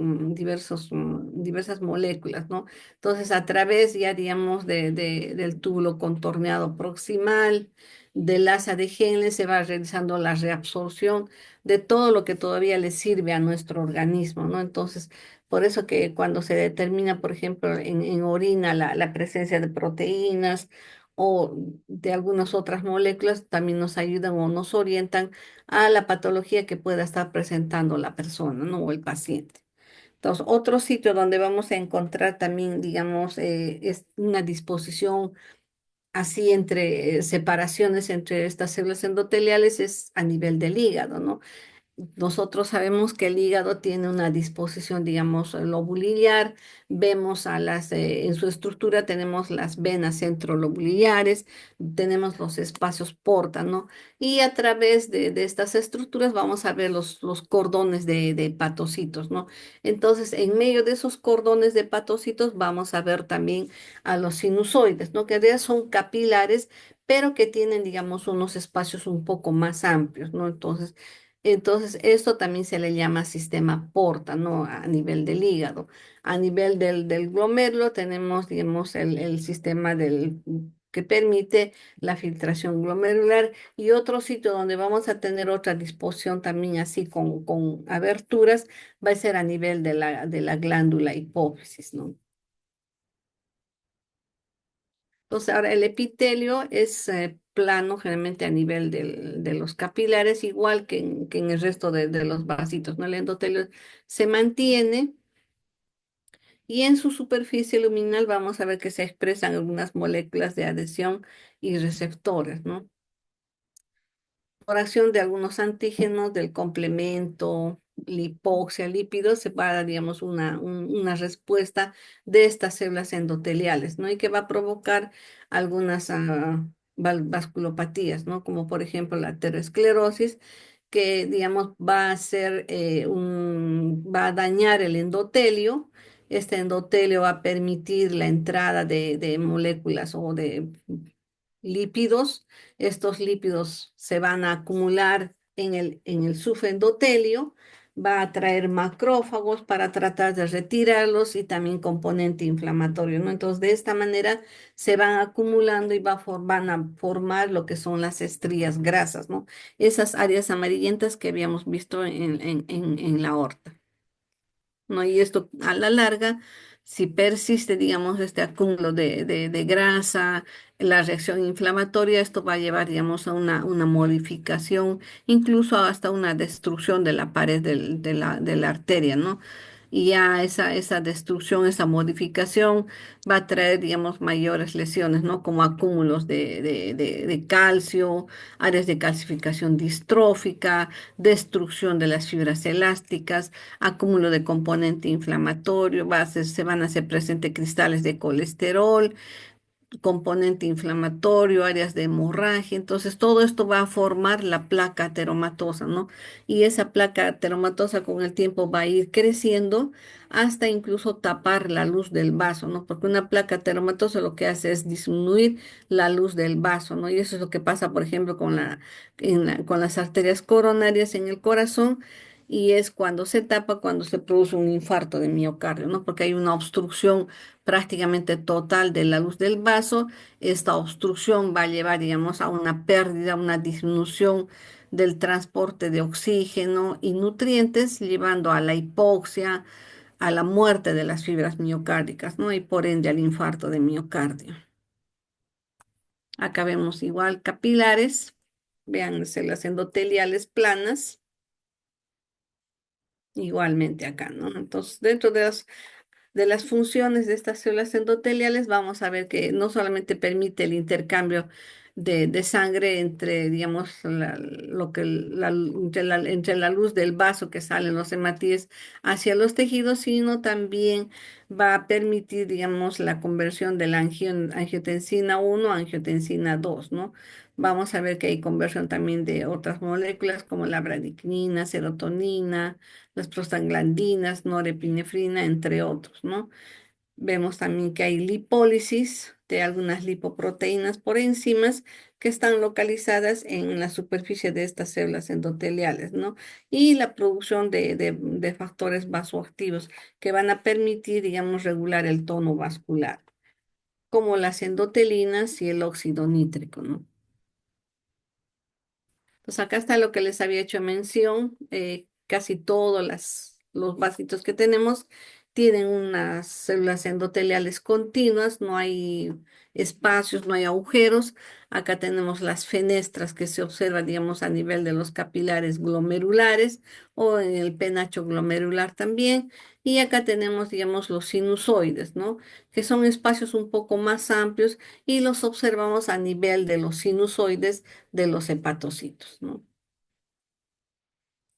moléculas, ¿no? Entonces, a través ya, digamos, del túbulo contorneado proximal, del asa de Henle, se va realizando la reabsorción de todo lo que todavía le sirve a nuestro organismo, ¿no? Entonces, por eso que cuando se determina, por ejemplo, en orina la presencia de proteínas o de algunas otras moléculas, también nos ayudan o nos orientan a la patología que pueda estar presentando la persona, ¿no? O el paciente. Entonces, otro sitio donde vamos a encontrar también, digamos, es una disposición así entre separaciones entre estas células endoteliales es a nivel del hígado, ¿no? Nosotros sabemos que el hígado tiene una disposición, digamos, lobuliliar. Vemos en su estructura tenemos las venas centrolobuliliares, tenemos los espacios porta, ¿no? Y a través de estas estructuras vamos a ver los cordones de hepatocitos, ¿no? Entonces, en medio de esos cordones de hepatocitos vamos a ver también a los sinusoides, ¿no? Que en realidad son capilares, pero que tienen, digamos, unos espacios un poco más amplios, ¿no? Entonces, esto también se le llama sistema porta, ¿no? A nivel del hígado. A nivel del glomérulo tenemos, digamos, el sistema que permite la filtración glomerular y otro sitio donde vamos a tener otra disposición también así con aberturas va a ser a nivel de la glándula hipófisis, ¿no? Entonces, ahora el epitelio es plano generalmente a nivel de los capilares, igual que en el resto de los vasitos, ¿no? El endotelio se mantiene y en su superficie luminal vamos a ver que se expresan algunas moléculas de adhesión y receptores, ¿no? Por acción de algunos antígenos del complemento, lipoxia, lípidos, se va a dar, digamos, una respuesta de estas células endoteliales, ¿no? Y que va a provocar algunas vasculopatías, ¿no? Como por ejemplo la aterosclerosis, que, digamos, va a dañar el endotelio. Este endotelio va a permitir la entrada de moléculas o de lípidos. Estos lípidos se van a acumular en el subendotelio, va a traer macrófagos para tratar de retirarlos y también componente inflamatorio, ¿no? Entonces, de esta manera se van acumulando y van a formar lo que son las estrías grasas, ¿no? Esas áreas amarillentas que habíamos visto en la aorta. ¿No? Y esto a la larga, si persiste, digamos, este acúmulo de grasa, la reacción inflamatoria, esto va a llevar, digamos, a una modificación, incluso hasta una destrucción de la pared de la arteria, ¿no? Y ya esa destrucción, esa modificación va a traer, digamos, mayores lesiones, ¿no? Como acúmulos de calcio, áreas de calcificación distrófica, destrucción de las fibras elásticas, acúmulo de componente inflamatorio, se van a hacer presentes cristales de colesterol, componente inflamatorio, áreas de hemorragia. Entonces, todo esto va a formar la placa ateromatosa, ¿no? Y esa placa ateromatosa con el tiempo va a ir creciendo hasta incluso tapar la luz del vaso, ¿no? Porque una placa ateromatosa lo que hace es disminuir la luz del vaso, ¿no? Y eso es lo que pasa, por ejemplo, con las arterias coronarias en el corazón. Y es cuando se tapa, cuando se produce un infarto de miocardio, ¿no? Porque hay una obstrucción prácticamente total de la luz del vaso. Esta obstrucción va a llevar, digamos, a una pérdida, una disminución del transporte de oxígeno y nutrientes, llevando a la hipoxia, a la muerte de las fibras miocárdicas, ¿no? Y por ende al infarto de miocardio. Acá vemos igual capilares, vean las células endoteliales planas, igualmente acá, ¿no? Entonces, dentro de las funciones de estas células endoteliales, vamos a ver que no solamente permite el intercambio de sangre entre, digamos, lo que entre la luz del vaso que sale en los hematíes hacia los tejidos, sino también va a permitir, digamos, la conversión de la angiotensina 1 a angiotensina 2, ¿no? Vamos a ver que hay conversión también de otras moléculas como la bradicnina, serotonina, las prostaglandinas, norepinefrina, entre otros, ¿no? Vemos también que hay lipólisis de algunas lipoproteínas por enzimas que están localizadas en la superficie de estas células endoteliales, ¿no? Y la producción de factores vasoactivos que van a permitir, digamos, regular el tono vascular, como las endotelinas y el óxido nítrico, ¿no? Pues acá está lo que les había hecho mención. Casi todos los vasitos que tenemos tienen unas células endoteliales continuas, no hay espacios, no hay agujeros. Acá tenemos las fenestras que se observan, digamos, a nivel de los capilares glomerulares o en el penacho glomerular también. Y acá tenemos, digamos, los sinusoides, ¿no? Que son espacios un poco más amplios y los observamos a nivel de los sinusoides de los hepatocitos, ¿no?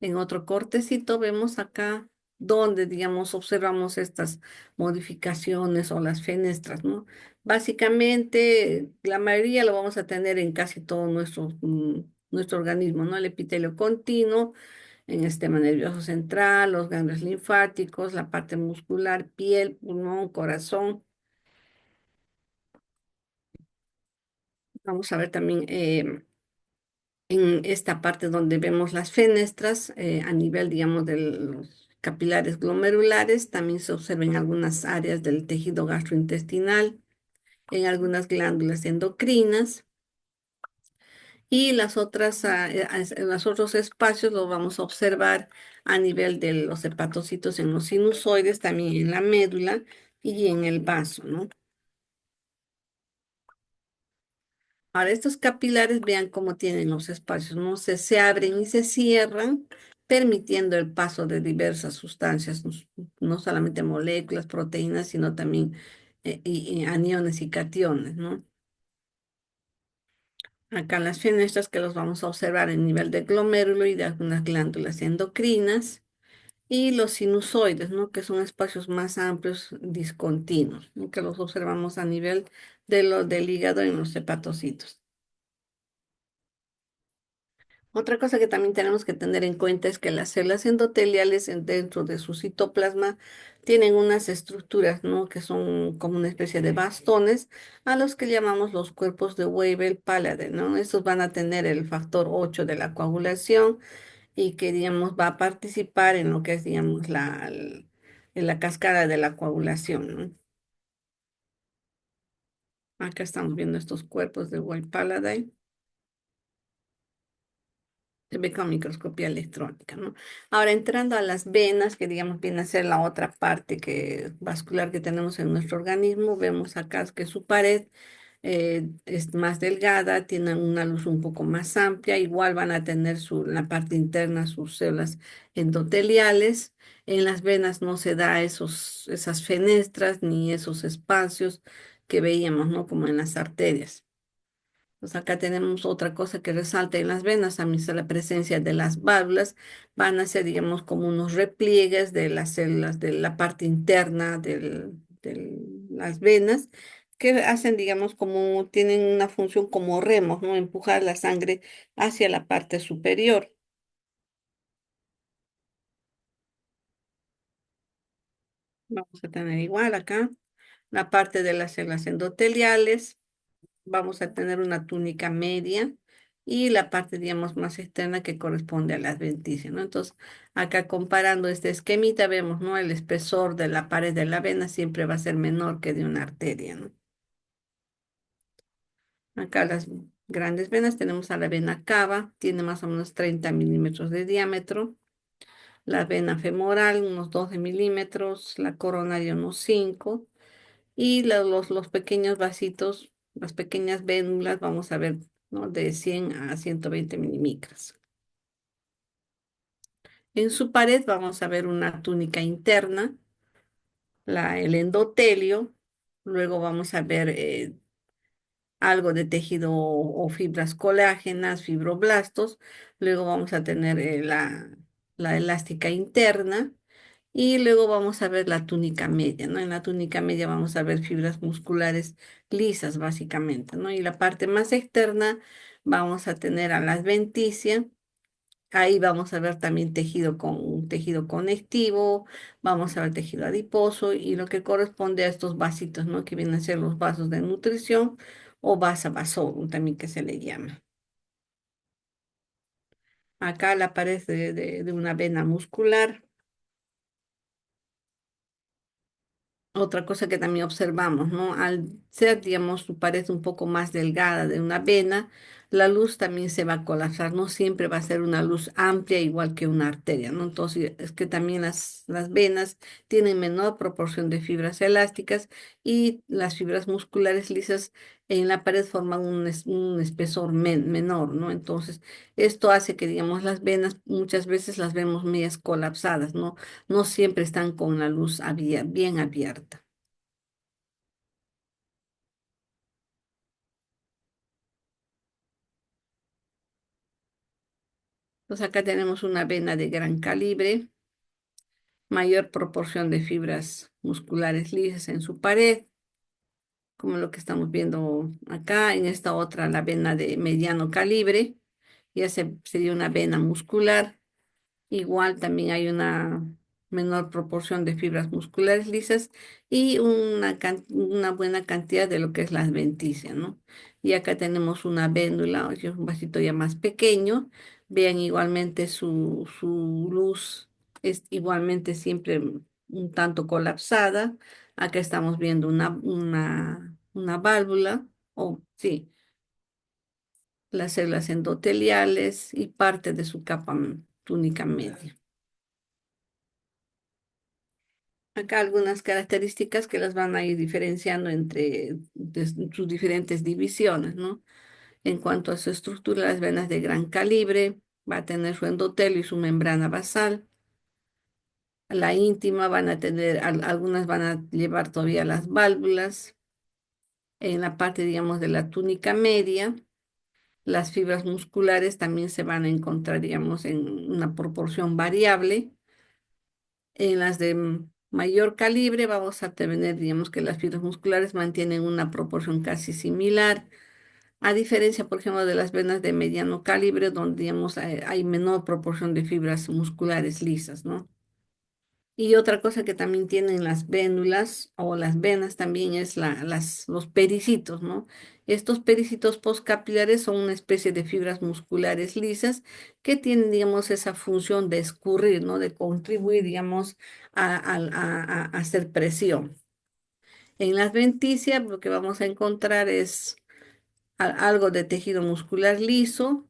En otro cortecito vemos acá donde, digamos, observamos estas modificaciones o las fenestras, ¿no? Básicamente, la mayoría lo vamos a tener en casi todo nuestro organismo, ¿no? El epitelio continuo, en el sistema nervioso central, los ganglios linfáticos, la parte muscular, piel, pulmón, corazón. Vamos a ver también en esta parte donde vemos las fenestras a nivel, digamos, de los capilares glomerulares, también se observan algunas áreas del tejido gastrointestinal, en algunas glándulas endocrinas y las otras, en los otros espacios los vamos a observar a nivel de los hepatocitos en los sinusoides, también en la médula y en el vaso, ¿no? Ahora, estos capilares, vean cómo tienen los espacios, ¿no? Se abren y se cierran, permitiendo el paso de diversas sustancias, no solamente moléculas, proteínas, sino también y aniones y cationes, ¿no? Acá las fenestras que los vamos a observar en nivel de glomérulo y de algunas glándulas endocrinas, y los sinusoides, ¿no? Que son espacios más amplios, discontinuos, ¿no? Que los observamos a nivel del hígado en los hepatocitos. Otra cosa que también tenemos que tener en cuenta es que las células endoteliales dentro de su citoplasma tienen unas estructuras, ¿no? Que son como una especie de bastones a los que llamamos los cuerpos de Weibel-Palade, ¿no? Estos van a tener el factor 8 de la coagulación y que, digamos, va a participar en lo que es, digamos, en la cascada de la coagulación, ¿no? Acá estamos viendo estos cuerpos de Weibel-Palade. Se ve con microscopía electrónica, ¿no? Ahora, entrando a las venas, que digamos viene a ser la otra parte vascular que tenemos en nuestro organismo, vemos acá que su pared es más delgada, tiene una luz un poco más amplia, igual van a tener en la parte interna sus células endoteliales. En las venas no se da esas fenestras ni esos espacios que veíamos, ¿no? Como en las arterias. Pues acá tenemos otra cosa que resalta en las venas, también está la presencia de las válvulas, van a ser, digamos, como unos repliegues de las células de la parte interna de las venas, que hacen, digamos, como tienen una función como remos, ¿no? Empujar la sangre hacia la parte superior. Vamos a tener igual acá la parte de las células endoteliales. Vamos a tener una túnica media y la parte, digamos, más externa que corresponde a la adventicia, ¿no? Entonces, acá comparando este esquemita, vemos, ¿no? El espesor de la pared de la vena siempre va a ser menor que de una arteria, ¿no? Acá las grandes venas tenemos a la vena cava, tiene más o menos 30 milímetros de diámetro, la vena femoral unos 12 milímetros, la coronaria unos 5 y los pequeños vasitos, las pequeñas vénulas, vamos a ver, ¿no? De 100 a 120 milímetros. En su pared vamos a ver una túnica interna, el endotelio, luego vamos a ver algo de tejido o fibras colágenas, fibroblastos. Luego vamos a tener la elástica interna y luego vamos a ver la túnica media, ¿no? En la túnica media vamos a ver fibras musculares lisas, básicamente, ¿no? Y la parte más externa vamos a tener a la adventicia. Ahí vamos a ver también tejido con un tejido conectivo, vamos a ver tejido adiposo y lo que corresponde a estos vasitos, ¿no? Que vienen a ser los vasos de nutrición o vasa vasorum también que se le llama. Acá la pared de una vena muscular. Otra cosa que también observamos, ¿no? Al ser, digamos, su pared un poco más delgada de una vena, la luz también se va a colapsar, no siempre va a ser una luz amplia igual que una arteria, ¿no? Entonces, es que también las venas tienen menor proporción de fibras elásticas y las fibras musculares lisas en la pared forman un espesor menor, ¿no? Entonces, esto hace que, digamos, las venas muchas veces las vemos medias colapsadas, ¿no? No siempre están con la luz bien abierta. Entonces acá tenemos una vena de gran calibre, mayor proporción de fibras musculares lisas en su pared, como lo que estamos viendo acá. En esta otra, la vena de mediano calibre, sería una vena muscular. Igual también hay una menor proporción de fibras musculares lisas y una buena cantidad de lo que es la adventicia, ¿no? Y acá tenemos una véndula, o sea, un vasito ya más pequeño. Vean igualmente su luz es igualmente siempre un tanto colapsada. Acá estamos viendo una válvula, o sí, las células endoteliales y parte de su capa túnica media. Acá algunas características que las van a ir diferenciando entre sus diferentes divisiones, ¿no? En cuanto a su estructura, las venas de gran calibre, va a tener su endotelio y su membrana basal. La íntima van a tener, algunas van a llevar todavía las válvulas. En la parte, digamos, de la túnica media, las fibras musculares también se van a encontrar, digamos, en una proporción variable. En las de mayor calibre vamos a tener, digamos que las fibras musculares mantienen una proporción casi similar, a diferencia, por ejemplo, de las venas de mediano calibre, donde, digamos, hay menor proporción de fibras musculares lisas, ¿no? Y otra cosa que también tienen las vénulas o las venas también es los pericitos, ¿no? Estos pericitos postcapilares son una especie de fibras musculares lisas que tienen, digamos, esa función de escurrir, ¿no? De contribuir, digamos, a hacer presión. En la adventicia lo que vamos a encontrar es algo de tejido muscular liso.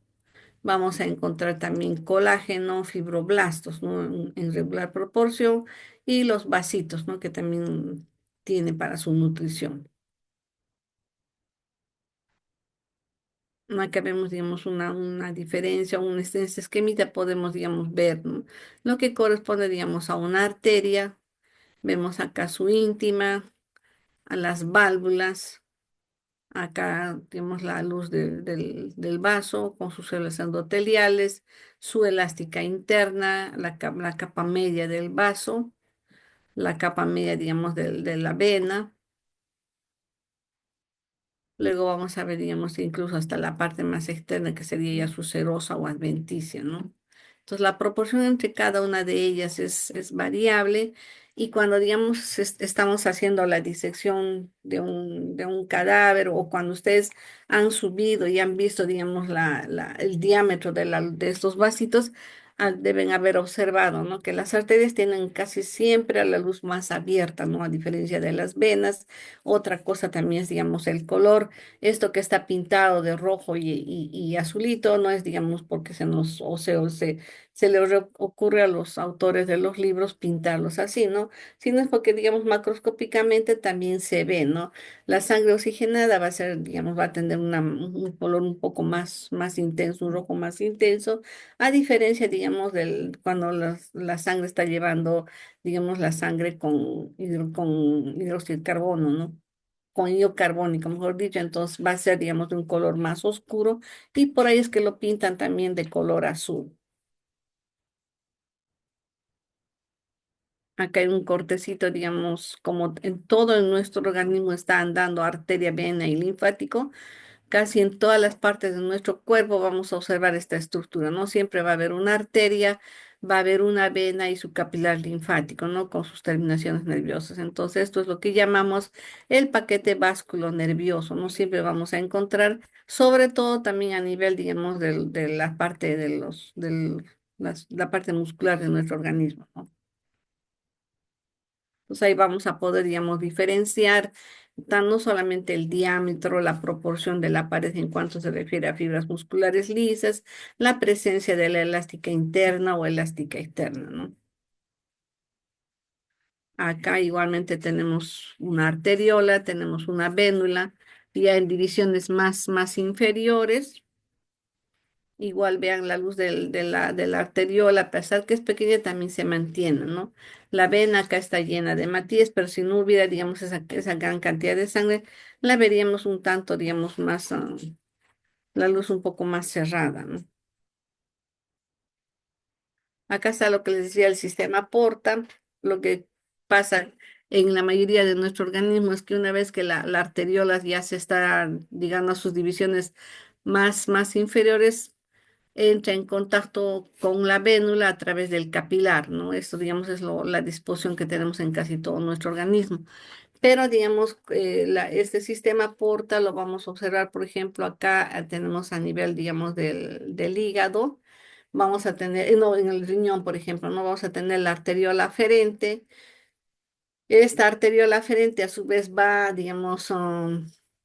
Vamos a encontrar también colágeno, fibroblastos, ¿no? En regular proporción y los vasitos, ¿no? Que también tiene para su nutrición. No acá vemos, digamos, una diferencia, en este esquemita podemos, digamos, ver, ¿no? Lo que corresponde, digamos, a una arteria. Vemos acá su íntima, a las válvulas. Acá tenemos la luz del vaso con sus células endoteliales, su elástica interna, la capa media del vaso, la capa media, digamos, de la vena. Luego vamos a ver, digamos, incluso hasta la parte más externa, que sería ya su serosa o adventicia, ¿no? Entonces, la proporción entre cada una de ellas es variable y cuando, digamos, estamos haciendo la disección de un cadáver o cuando ustedes han subido y han visto, digamos, el diámetro de estos vasitos, deben haber observado, ¿no? Que las arterias tienen casi siempre la luz más abierta, ¿no? A diferencia de las venas. Otra cosa también es, digamos, el color. Esto que está pintado de rojo y azulito no es, digamos, porque se nos, se le ocurre a los autores de los libros pintarlos así, ¿no? Sino es porque, digamos, macroscópicamente también se ve, ¿no? La sangre oxigenada va a ser, digamos, va a tener un color un poco más intenso, un rojo más intenso, a diferencia, digamos, cuando la sangre está llevando, digamos, la sangre con hidróxido de carbono, ¿no? Con iodo carbónico, mejor dicho, entonces va a ser, digamos, de un color más oscuro y por ahí es que lo pintan también de color azul. Acá hay un cortecito, digamos, como en todo en nuestro organismo está andando arteria, vena y linfático, casi en todas las partes de nuestro cuerpo vamos a observar esta estructura, ¿no? Siempre va a haber una arteria, va a haber una vena y su capilar linfático, ¿no? Con sus terminaciones nerviosas. Entonces, esto es lo que llamamos el paquete nervioso, ¿no? Siempre vamos a encontrar, sobre todo también a nivel, digamos, de la parte de la parte muscular de nuestro organismo, ¿no? Pues ahí vamos a poder, digamos, diferenciar no solamente el diámetro, la proporción de la pared en cuanto se refiere a fibras musculares lisas, la presencia de la elástica interna o elástica externa, ¿no? Acá igualmente tenemos una arteriola, tenemos una vénula, ya en divisiones más inferiores. Igual vean la luz de la arteriola, a pesar que es pequeña, también se mantiene, ¿no? La vena acá está llena de matías, pero si no hubiera, digamos, esa gran cantidad de sangre, la veríamos un tanto, digamos, la luz un poco más cerrada, ¿no? Acá está lo que les decía el sistema porta. Lo que pasa en la mayoría de nuestro organismo es que una vez que la arteriola ya se está, digamos, a sus divisiones más inferiores, entra en contacto con la vénula a través del capilar, ¿no? Esto, digamos, es la disposición que tenemos en casi todo nuestro organismo. Pero, digamos, este sistema porta lo vamos a observar, por ejemplo, acá tenemos a nivel, digamos, del hígado, vamos a tener, no, en el riñón, por ejemplo, no vamos a tener la arteriola aferente. Esta arteriola aferente a su vez va, digamos,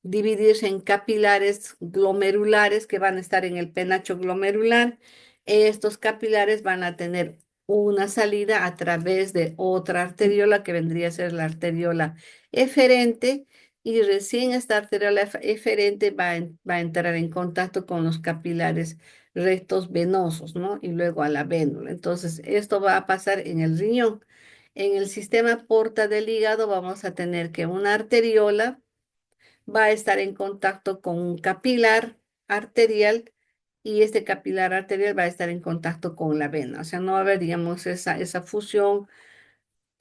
dividirse en capilares glomerulares que van a estar en el penacho glomerular. Estos capilares van a tener una salida a través de otra arteriola que vendría a ser la arteriola eferente y recién esta arteriola eferente va a entrar en contacto con los capilares rectos venosos, ¿no? Y luego a la vénula. Entonces, esto va a pasar en el riñón. En el sistema porta del hígado vamos a tener que una arteriola va a estar en contacto con un capilar arterial y este capilar arterial va a estar en contacto con la vena. O sea, no va a haber, digamos, esa fusión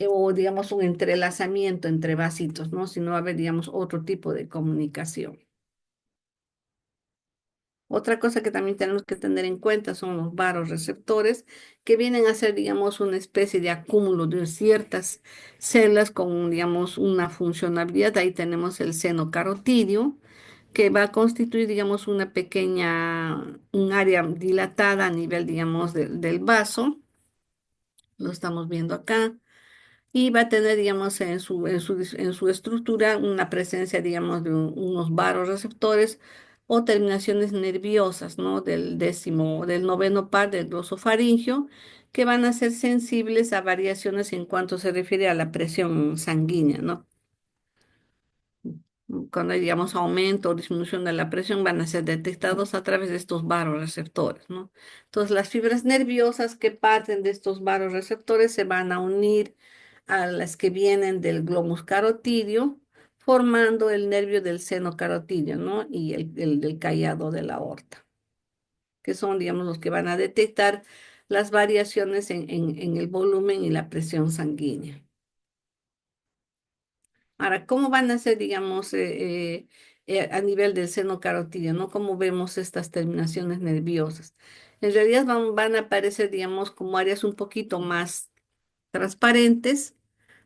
o, digamos, un entrelazamiento entre vasitos, ¿no? Sino va a haber, digamos, otro tipo de comunicación. Otra cosa que también tenemos que tener en cuenta son los varoreceptores, que vienen a ser, digamos, una especie de acúmulo de ciertas células con, digamos, una funcionalidad. Ahí tenemos el seno carotídeo, que va a constituir, digamos, un área dilatada a nivel, digamos, del vaso. Lo estamos viendo acá y va a tener, digamos, en su estructura una presencia, digamos, de unos varoreceptores o terminaciones nerviosas, ¿no? Del noveno par del glosofaringio, que van a ser sensibles a variaciones en cuanto se refiere a la presión sanguínea, ¿no? Cuando hay, digamos, aumento o disminución de la presión, van a ser detectados a través de estos varoreceptores, ¿no? Entonces, las fibras nerviosas que parten de estos varoreceptores se van a unir a las que vienen del glomus carotidio, formando el nervio del seno carotidio, ¿no? Y el del callado de la aorta, que son, digamos, los que van a detectar las variaciones en el volumen y la presión sanguínea. Ahora, ¿cómo van a ser, digamos, a nivel del seno carotídeo, ¿no? Como vemos estas terminaciones nerviosas. En realidad van a aparecer, digamos, como áreas un poquito más transparentes.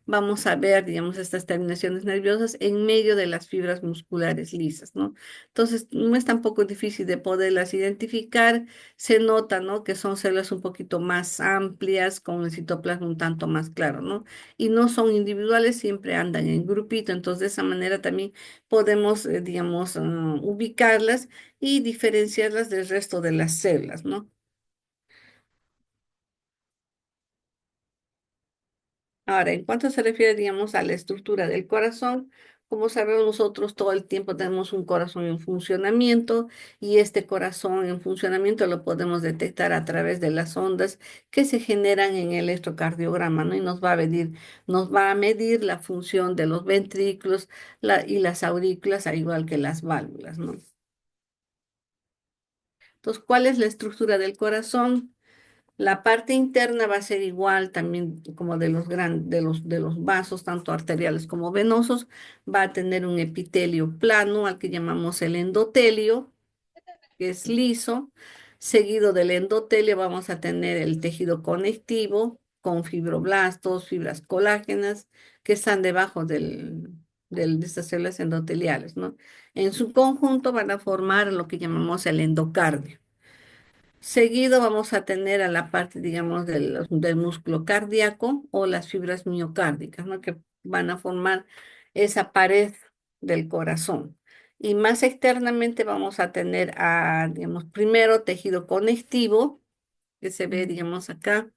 Vamos a ver, digamos, estas terminaciones nerviosas en medio de las fibras musculares lisas, ¿no? Entonces, no es tampoco difícil de poderlas identificar. Se nota, ¿no? Que son células un poquito más amplias, con el citoplasma un tanto más claro, ¿no? Y no son individuales, siempre andan en grupito. Entonces, de esa manera también podemos, digamos, ubicarlas y diferenciarlas del resto de las células, ¿no? Ahora, en cuanto se refiere, digamos, a la estructura del corazón, como sabemos nosotros todo el tiempo tenemos un corazón en funcionamiento y este corazón en funcionamiento lo podemos detectar a través de las ondas que se generan en el electrocardiograma, ¿no? Y nos va a medir la función de los ventrículos y las aurículas, al igual que las válvulas, ¿no? Entonces, ¿cuál es la estructura del corazón? La parte interna va a ser igual también como de los vasos, tanto arteriales como venosos. Va a tener un epitelio plano, al que llamamos el endotelio, que es liso. Seguido del endotelio vamos a tener el tejido conectivo con fibroblastos, fibras colágenas, que están debajo de estas células endoteliales, ¿no? En su conjunto van a formar lo que llamamos el endocardio. Seguido vamos a tener a la parte, digamos, del músculo cardíaco o las fibras miocárdicas, ¿no? Que van a formar esa pared del corazón. Y más externamente vamos a tener digamos, primero tejido conectivo, que se ve, digamos, acá,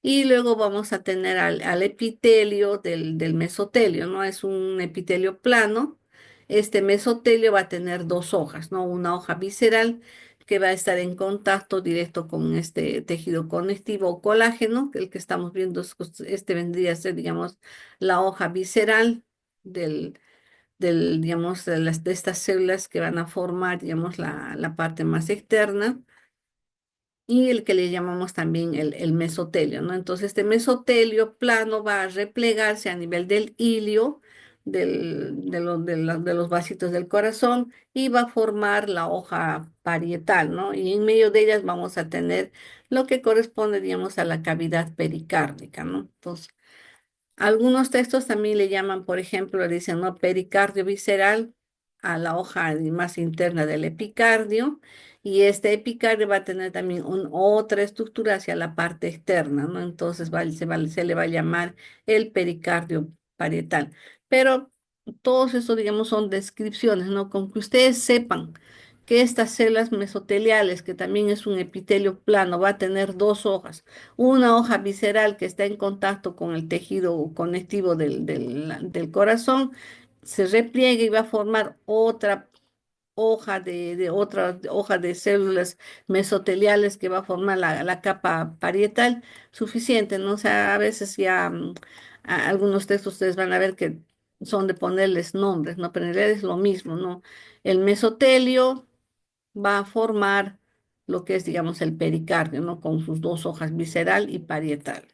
y luego vamos a tener al epitelio del mesotelio, ¿no? Es un epitelio plano. Este mesotelio va a tener dos hojas, ¿no? Una hoja visceral que va a estar en contacto directo con este tejido conectivo o colágeno, que el que estamos viendo, este vendría a ser, digamos, la hoja visceral digamos, de estas células que van a formar, digamos, la parte más externa y el que le llamamos también el mesotelio, ¿no? Entonces, este mesotelio plano va a replegarse a nivel del ilio, de los vasitos del corazón, y va a formar la hoja parietal, ¿no? Y en medio de ellas vamos a tener lo que corresponde, digamos, a la cavidad pericárdica, ¿no? Entonces, algunos textos también le llaman, por ejemplo, le dicen, ¿no? Pericardio visceral a la hoja más interna del epicardio, y este epicardio va a tener también otra estructura hacia la parte externa, ¿no? Entonces se le va a llamar el pericardio parietal. Pero todos estos, digamos, son descripciones, ¿no? Con que ustedes sepan que estas células mesoteliales, que también es un epitelio plano, va a tener dos hojas, una hoja visceral que está en contacto con el tejido conectivo del corazón, se repliega y va a formar otra otra hoja de células mesoteliales que va a formar la capa parietal suficiente, ¿no? O sea, a veces ya algunos textos ustedes van a ver que son de ponerles nombres, ¿no? Pero en realidad es lo mismo, ¿no? El mesotelio va a formar lo que es, digamos, el pericardio, ¿no? Con sus dos hojas visceral y parietal.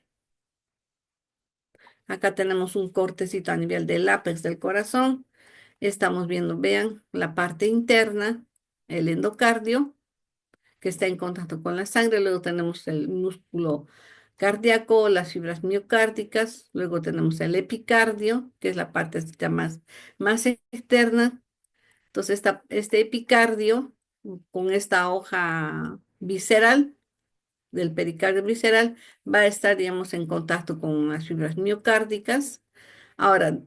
Acá tenemos un cortecito a nivel del ápex del corazón. Estamos viendo, vean, la parte interna, el endocardio, que está en contacto con la sangre. Luego tenemos el músculo cardíaco, las fibras miocárdicas. Luego tenemos el epicardio, que es la parte más externa. Entonces, este epicardio, con esta hoja visceral, del pericardio visceral, va a estar, digamos, en contacto con las fibras miocárdicas. Ahora,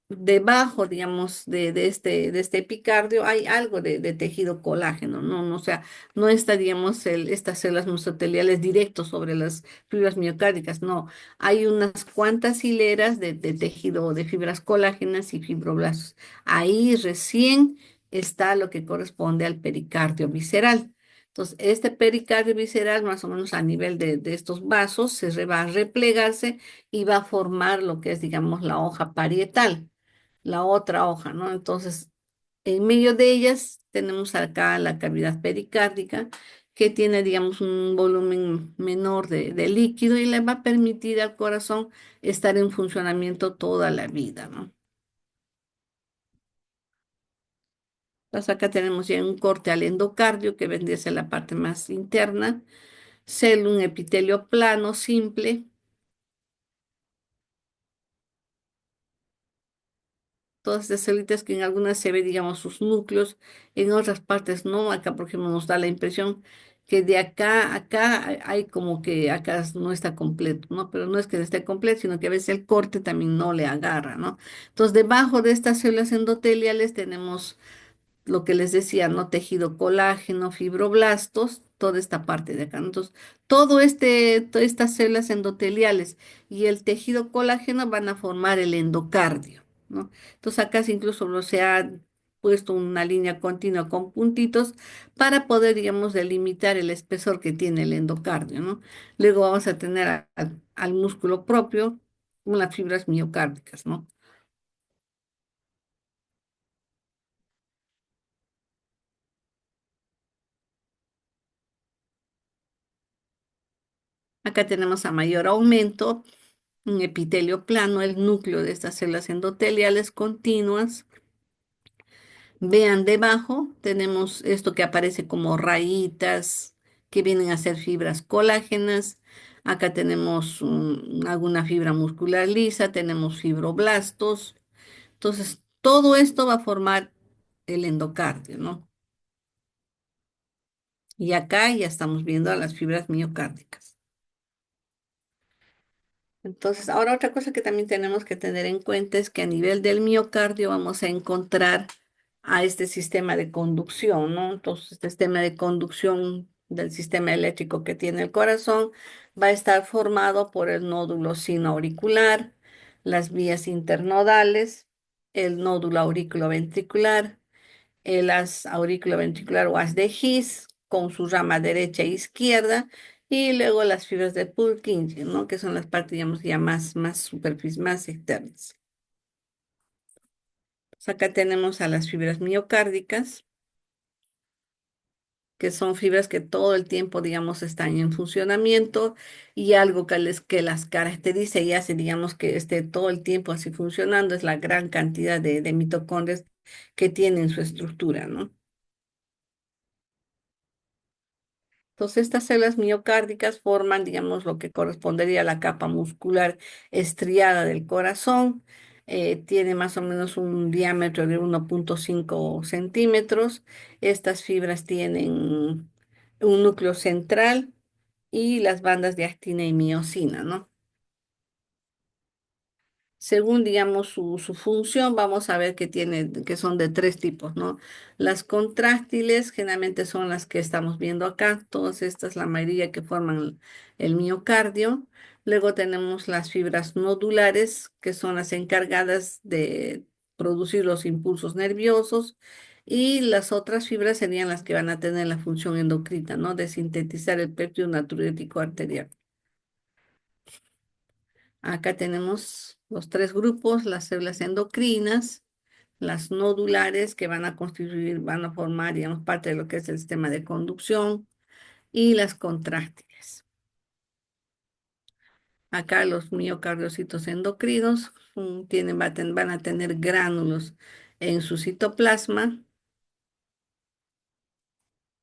debajo, digamos, de este epicardio hay algo de tejido colágeno, ¿no? O sea, no está, digamos, estas células mesoteliales directos sobre las fibras miocárdicas, no. Hay unas cuantas hileras de tejido de fibras colágenas y fibroblastos. Ahí recién está lo que corresponde al pericardio visceral. Entonces, este pericardio visceral, más o menos a nivel de estos vasos, va a replegarse y va a formar lo que es, digamos, la hoja parietal, la otra hoja, ¿no? Entonces, en medio de ellas tenemos acá la cavidad pericárdica, que tiene, digamos, un volumen menor de líquido y le va a permitir al corazón estar en funcionamiento toda la vida, ¿no? Entonces acá tenemos ya un corte al endocardio que vendría a ser la parte más interna, un epitelio plano, simple. Todas estas células que en algunas se ve, digamos, sus núcleos, en otras partes no. Acá, por ejemplo, nos da la impresión que de acá a acá hay como que acá no está completo, ¿no? Pero no es que no esté completo, sino que a veces el corte también no le agarra, ¿no? Entonces, debajo de estas células endoteliales tenemos lo que les decía, ¿no? Tejido colágeno, fibroblastos, toda esta parte de acá, ¿no? Entonces, todas estas células endoteliales y el tejido colágeno van a formar el endocardio, ¿no? Entonces, acá incluso no se ha puesto una línea continua con puntitos para poder, digamos, delimitar el espesor que tiene el endocardio, ¿no? Luego vamos a tener al músculo propio, unas fibras miocárdicas, ¿no? Acá tenemos a mayor aumento un epitelio plano, el núcleo de estas células endoteliales continuas. Vean debajo, tenemos esto que aparece como rayitas que vienen a ser fibras colágenas. Acá tenemos alguna fibra muscular lisa, tenemos fibroblastos. Entonces, todo esto va a formar el endocardio, ¿no? Y acá ya estamos viendo a las fibras miocárdicas. Entonces, ahora otra cosa que también tenemos que tener en cuenta es que a nivel del miocardio vamos a encontrar a este sistema de conducción, ¿no? Entonces, este sistema de conducción del sistema eléctrico que tiene el corazón va a estar formado por el nódulo sinoauricular, las vías internodales, el nódulo auriculoventricular, el haz auriculoventricular o haz de His con su rama derecha e izquierda y luego las fibras de Purkinje, ¿no? Que son las partes, digamos, ya más superficies, más externas. Pues acá tenemos a las fibras miocárdicas, que son fibras que todo el tiempo, digamos, están en funcionamiento y algo que las caracteriza y hace, digamos, que esté todo el tiempo así funcionando es la gran cantidad de mitocondrias que tienen su estructura, ¿no? Entonces, estas células miocárdicas forman, digamos, lo que correspondería a la capa muscular estriada del corazón. Tiene más o menos un diámetro de 1,5 centímetros. Estas fibras tienen un núcleo central y las bandas de actina y miosina, ¿no? Según, digamos, su función, vamos a ver que son de tres tipos, ¿no? Las contráctiles generalmente son las que estamos viendo acá, todas estas, la mayoría que forman el miocardio. Luego tenemos las fibras nodulares, que son las encargadas de producir los impulsos nerviosos. Y las otras fibras serían las que van a tener la función endocrina, ¿no? De sintetizar el péptido natriúretico arterial. Acá tenemos los tres grupos, las células endocrinas, las nodulares que van a constituir, van a formar, digamos, parte de lo que es el sistema de conducción y las contráctiles. Acá los miocardiocitos endocrinos van a tener gránulos en su citoplasma,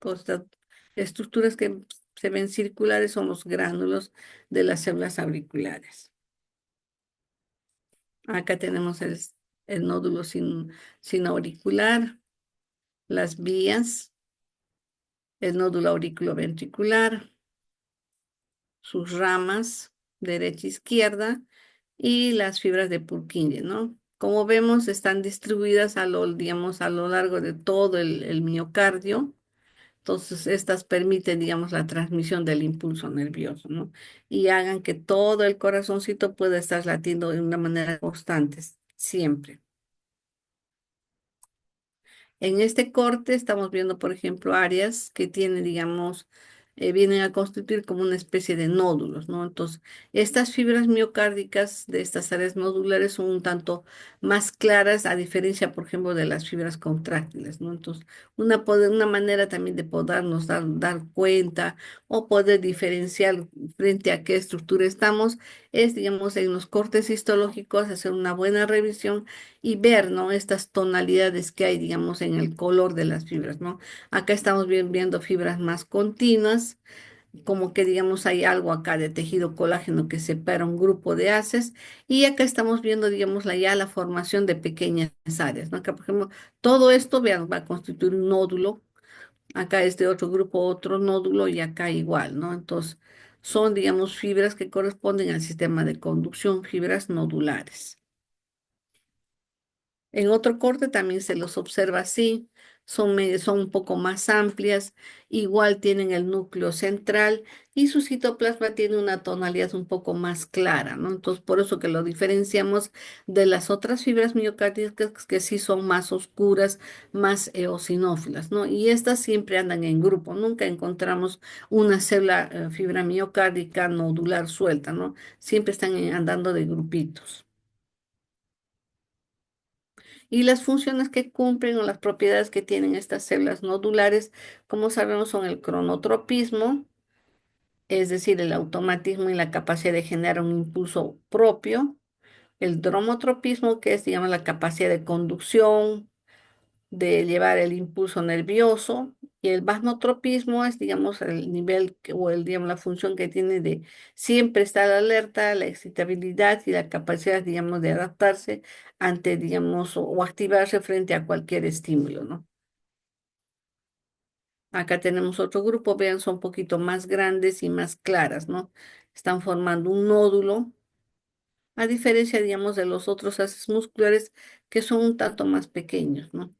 todas estas estructuras que se ven circulares son los gránulos de las células auriculares. Acá tenemos el nódulo sinauricular, las vías, el nódulo auriculoventricular, sus ramas, derecha e izquierda, y las fibras de Purkinje, ¿no? Como vemos, están distribuidas digamos, a lo largo de todo el miocardio. Entonces, estas permiten, digamos, la transmisión del impulso nervioso, ¿no? Y hagan que todo el corazoncito pueda estar latiendo de una manera constante, siempre. En este corte estamos viendo, por ejemplo, áreas que tienen, digamos, vienen a constituir como una especie de nódulos, ¿no? Entonces, estas fibras miocárdicas de estas áreas nodulares son un tanto más claras, a diferencia, por ejemplo, de las fibras contráctiles, ¿no? Entonces, una manera también de podernos dar cuenta o poder diferenciar frente a qué estructura estamos es, digamos, en los cortes histológicos, hacer una buena revisión y ver, ¿no? Estas tonalidades que hay, digamos, en el color de las fibras, ¿no? Acá estamos viendo fibras más continuas, como que digamos hay algo acá de tejido colágeno que separa un grupo de haces y acá estamos viendo, digamos, ya la formación de pequeñas áreas, ¿no? Acá, por ejemplo, todo esto, vean, va a constituir un nódulo, acá este otro grupo, otro nódulo y acá igual, ¿no? Entonces, son, digamos, fibras que corresponden al sistema de conducción, fibras nodulares. En otro corte también se los observa así, son un poco más amplias, igual tienen el núcleo central y su citoplasma tiene una tonalidad un poco más clara, ¿no? Entonces, por eso que lo diferenciamos de las otras fibras miocárdicas que sí son más oscuras, más eosinófilas, ¿no? Y estas siempre andan en grupo, nunca encontramos una célula, fibra miocárdica nodular suelta, ¿no? Siempre están andando de grupitos. Y las funciones que cumplen o las propiedades que tienen estas células nodulares, como sabemos, son el cronotropismo, es decir, el automatismo y la capacidad de generar un impulso propio, el dromotropismo, que es, digamos, la capacidad de conducción, de llevar el impulso nervioso, y el vasnotropismo es, digamos, el nivel o digamos, la función que tiene de siempre estar alerta, la excitabilidad y la capacidad, digamos, de adaptarse ante, digamos, o activarse frente a cualquier estímulo, ¿no? Acá tenemos otro grupo, vean, son un poquito más grandes y más claras, ¿no? Están formando un nódulo, a diferencia, digamos, de los otros haces musculares que son un tanto más pequeños, ¿no?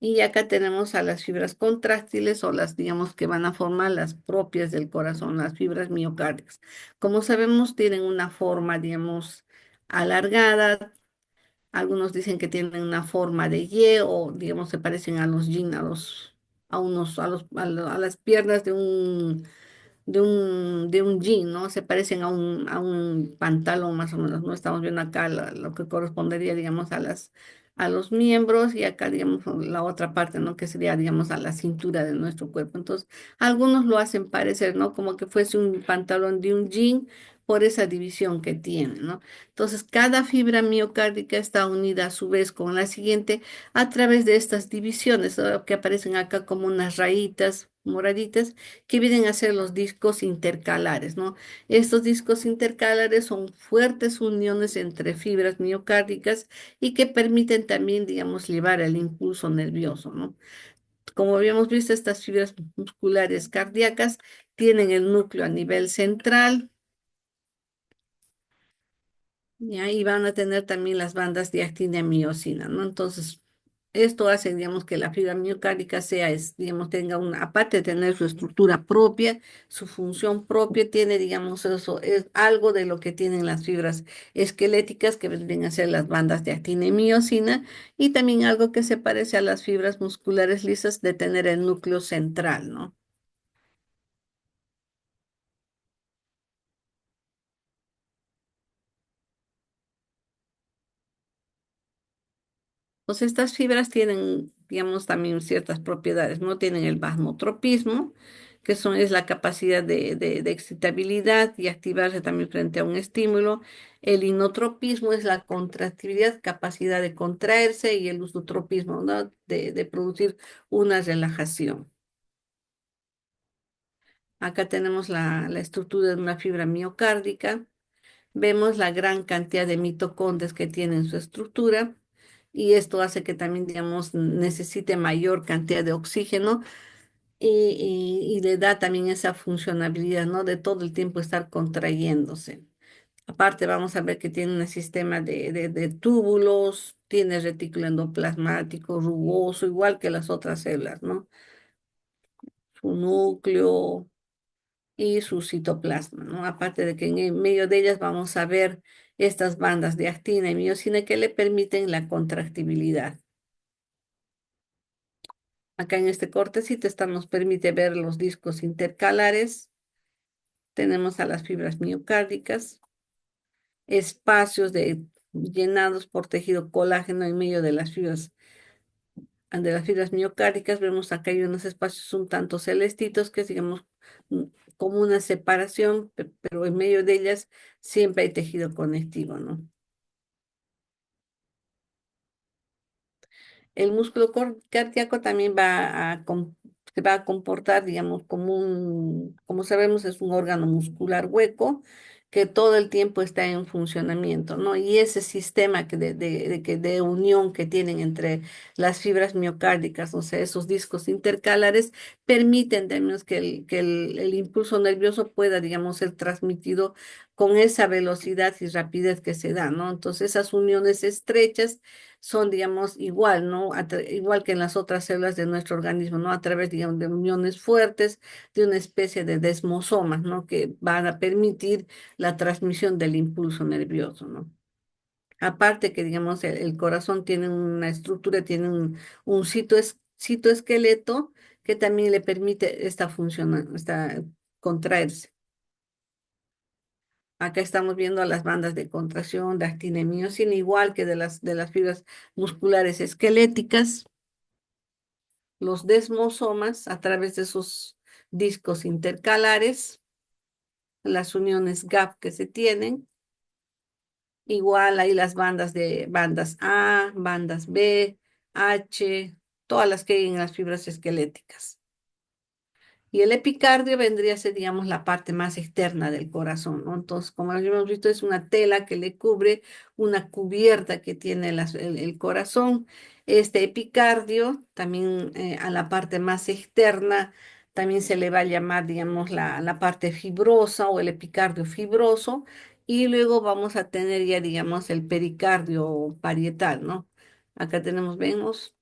Y acá tenemos a las fibras contráctiles o las, digamos, que van a formar las propias del corazón, las fibras miocárdicas. Como sabemos, tienen una forma, digamos, alargada. Algunos dicen que tienen una forma de Y o, digamos, se parecen a los yin, a unos, a las piernas de un jean, ¿no? Se parecen a un pantalón más o menos, ¿no? Estamos viendo acá lo que correspondería, digamos, a los miembros y acá, digamos, la otra parte, ¿no? Que sería, digamos, a la cintura de nuestro cuerpo. Entonces, algunos lo hacen parecer, ¿no? Como que fuese un pantalón de un jean por esa división que tiene, ¿no? Entonces, cada fibra miocárdica está unida a su vez con la siguiente a través de estas divisiones, ¿no? Que aparecen acá como unas rayitas moraditas que vienen a ser los discos intercalares, ¿no? Estos discos intercalares son fuertes uniones entre fibras miocárdicas y que permiten también, digamos, llevar el impulso nervioso, ¿no? Como habíamos visto, estas fibras musculares cardíacas tienen el núcleo a nivel central, ¿ya? Y van a tener también las bandas de actina y miosina, ¿no? Entonces, esto hace, digamos, que la fibra miocárdica digamos, tenga una, aparte de tener su estructura propia, su función propia, tiene, digamos, eso, es algo de lo que tienen las fibras esqueléticas, que vendrían a ser las bandas de actina y miosina, y también algo que se parece a las fibras musculares lisas de tener el núcleo central, ¿no? Pues estas fibras tienen, digamos, también ciertas propiedades, ¿no? Tienen el vasmotropismo, es la capacidad de excitabilidad y activarse también frente a un estímulo. El inotropismo es la contractibilidad, capacidad de contraerse, y el usotropismo, ¿no? De producir una relajación. Acá tenemos la estructura de una fibra miocárdica. Vemos la gran cantidad de mitocondrias que tiene en su estructura y esto hace que también, digamos, necesite mayor cantidad de oxígeno y le da también esa funcionabilidad, ¿no? De todo el tiempo estar contrayéndose. Aparte, vamos a ver que tiene un sistema de túbulos, tiene retículo endoplasmático rugoso, igual que las otras células, ¿no? Su núcleo y su citoplasma, ¿no? Aparte de que en el medio de ellas vamos a ver estas bandas de actina y miosina que le permiten la contractibilidad. Acá en este cortecito nos permite ver los discos intercalares. Tenemos a las fibras miocárdicas, espacios llenados por tejido colágeno en medio de las fibras miocárdicas. Vemos acá hay unos espacios un tanto celestitos que es, digamos, mm, como una separación, pero en medio de ellas siempre hay tejido conectivo, ¿no? El músculo cardíaco también se va a comportar, digamos, como sabemos, es un órgano muscular hueco que todo el tiempo está en funcionamiento, ¿no? Y ese sistema de unión que tienen entre las fibras miocárdicas, o sea, esos discos intercalares, permiten, digamos, que el impulso nervioso pueda, digamos, ser transmitido con esa velocidad y rapidez que se da, ¿no? Entonces, esas uniones estrechas son, digamos, igual, ¿no? Igual que en las otras células de nuestro organismo, ¿no? A través, digamos, de uniones fuertes, de una especie de desmosomas, ¿no? Que van a permitir la transmisión del impulso nervioso, ¿no? Aparte que, digamos, el corazón tiene una estructura, tiene un citoesqueleto que también le permite esta función, esta contraerse. Acá estamos viendo las bandas de contracción, de actina y miocina, igual que de las fibras musculares esqueléticas. Los desmosomas a través de sus discos intercalares, las uniones gap que se tienen, igual hay las bandas A, bandas B, H, todas las que hay en las fibras esqueléticas. Y el epicardio vendría a ser, digamos, la parte más externa del corazón, ¿no? Entonces, como ya hemos visto, es una tela que le cubre, una cubierta que tiene el corazón. Este epicardio, también a la parte más externa, también se le va a llamar, digamos, la parte fibrosa o el epicardio fibroso. Y luego vamos a tener ya, digamos, el pericardio parietal, ¿no? Acá vemos.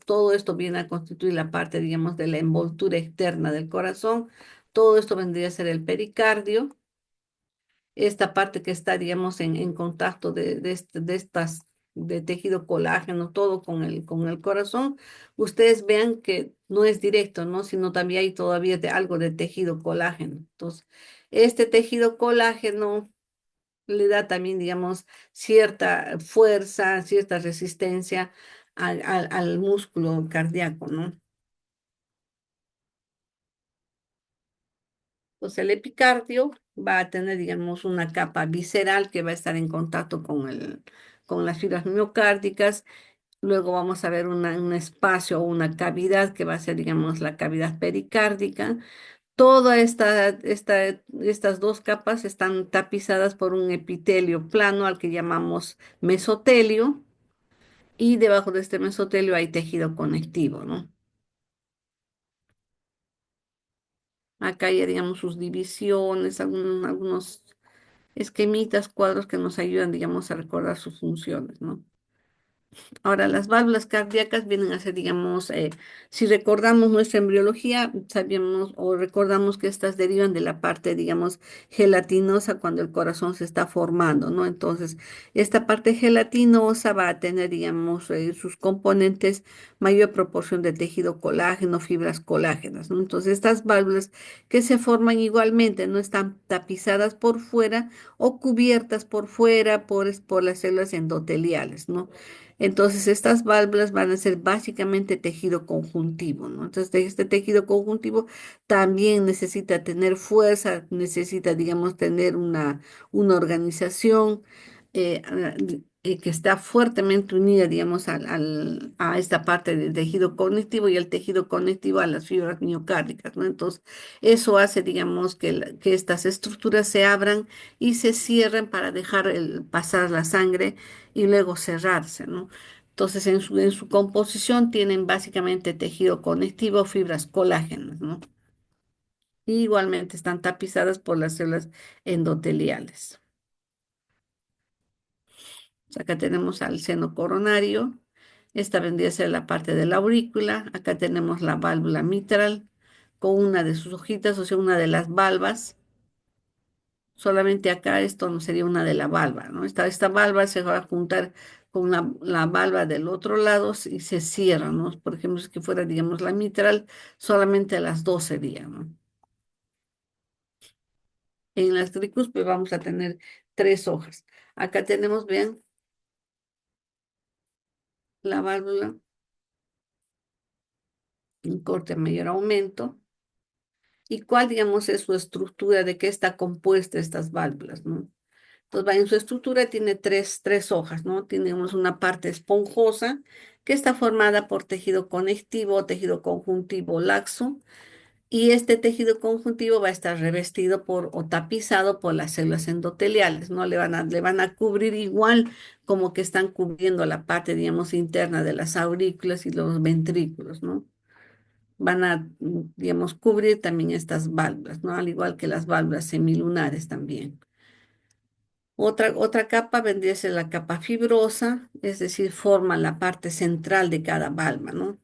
Todo esto viene a constituir la parte, digamos, de la envoltura externa del corazón. Todo esto vendría a ser el pericardio. Esta parte que está, digamos, en contacto de tejido colágeno, todo con el corazón. Ustedes vean que no es directo, ¿no? Sino también hay todavía algo de tejido colágeno. Entonces, este tejido colágeno le da también, digamos, cierta fuerza, cierta resistencia al músculo cardíaco, ¿no? Entonces, el epicardio va a tener, digamos, una capa visceral que va a estar en contacto con las fibras miocárdicas. Luego vamos a ver un espacio o una cavidad que va a ser, digamos, la cavidad pericárdica. Estas dos capas están tapizadas por un epitelio plano al que llamamos mesotelio. Y debajo de este mesotelio hay tejido conectivo, ¿no? Acá ya digamos sus divisiones, algunos esquemitas, cuadros que nos ayudan, digamos, a recordar sus funciones, ¿no? Ahora, las válvulas cardíacas vienen a ser, digamos, si recordamos nuestra embriología, sabíamos o recordamos que estas derivan de la parte, digamos, gelatinosa cuando el corazón se está formando, ¿no? Entonces, esta parte gelatinosa va a tener, digamos, sus componentes, mayor proporción de tejido colágeno, fibras colágenas, ¿no? Entonces, estas válvulas que se forman igualmente no están tapizadas por fuera o cubiertas por fuera por las células endoteliales, ¿no? Entonces, estas válvulas van a ser básicamente tejido conjuntivo, ¿no? Entonces, este tejido conjuntivo también necesita tener fuerza, necesita, digamos, tener una organización que está fuertemente unida, digamos, a esta parte del tejido conectivo y el tejido conectivo a las fibras miocárdicas, ¿no? Entonces, eso hace, digamos, que estas estructuras se abran y se cierren para dejar pasar la sangre y luego cerrarse, ¿no? Entonces, en su composición tienen básicamente tejido conectivo, fibras colágenas, ¿no? Y igualmente están tapizadas por las células endoteliales. Acá tenemos al seno coronario. Esta vendría a ser la parte de la aurícula. Acá tenemos la válvula mitral con una de sus hojitas, o sea, una de las valvas. Solamente acá esto no sería una de la valva, ¿no? Esta valva se va a juntar con la valva del otro lado y se cierra, ¿no? Por ejemplo, si que fuera, digamos, la mitral, solamente a las 2 sería, ¿no? En las tricúspides vamos a tener 3 hojas. Acá tenemos, vean, la válvula en corte mayor aumento. ¿Y cuál, digamos, es su estructura? ¿De qué está compuesta estas válvulas, no? Entonces, va, en su estructura tiene tres hojas, ¿no? Tenemos una parte esponjosa que está formada por tejido conectivo, tejido conjuntivo laxo, y este tejido conjuntivo va a estar revestido por o tapizado por las células endoteliales, ¿no? Le van a cubrir igual como que están cubriendo la parte, digamos, interna de las aurículas y los ventrículos, ¿no? Van a, digamos, cubrir también estas válvulas, ¿no? Al igual que las válvulas semilunares también. Otra capa vendría a ser la capa fibrosa, es decir, forma la parte central de cada válvula, ¿no?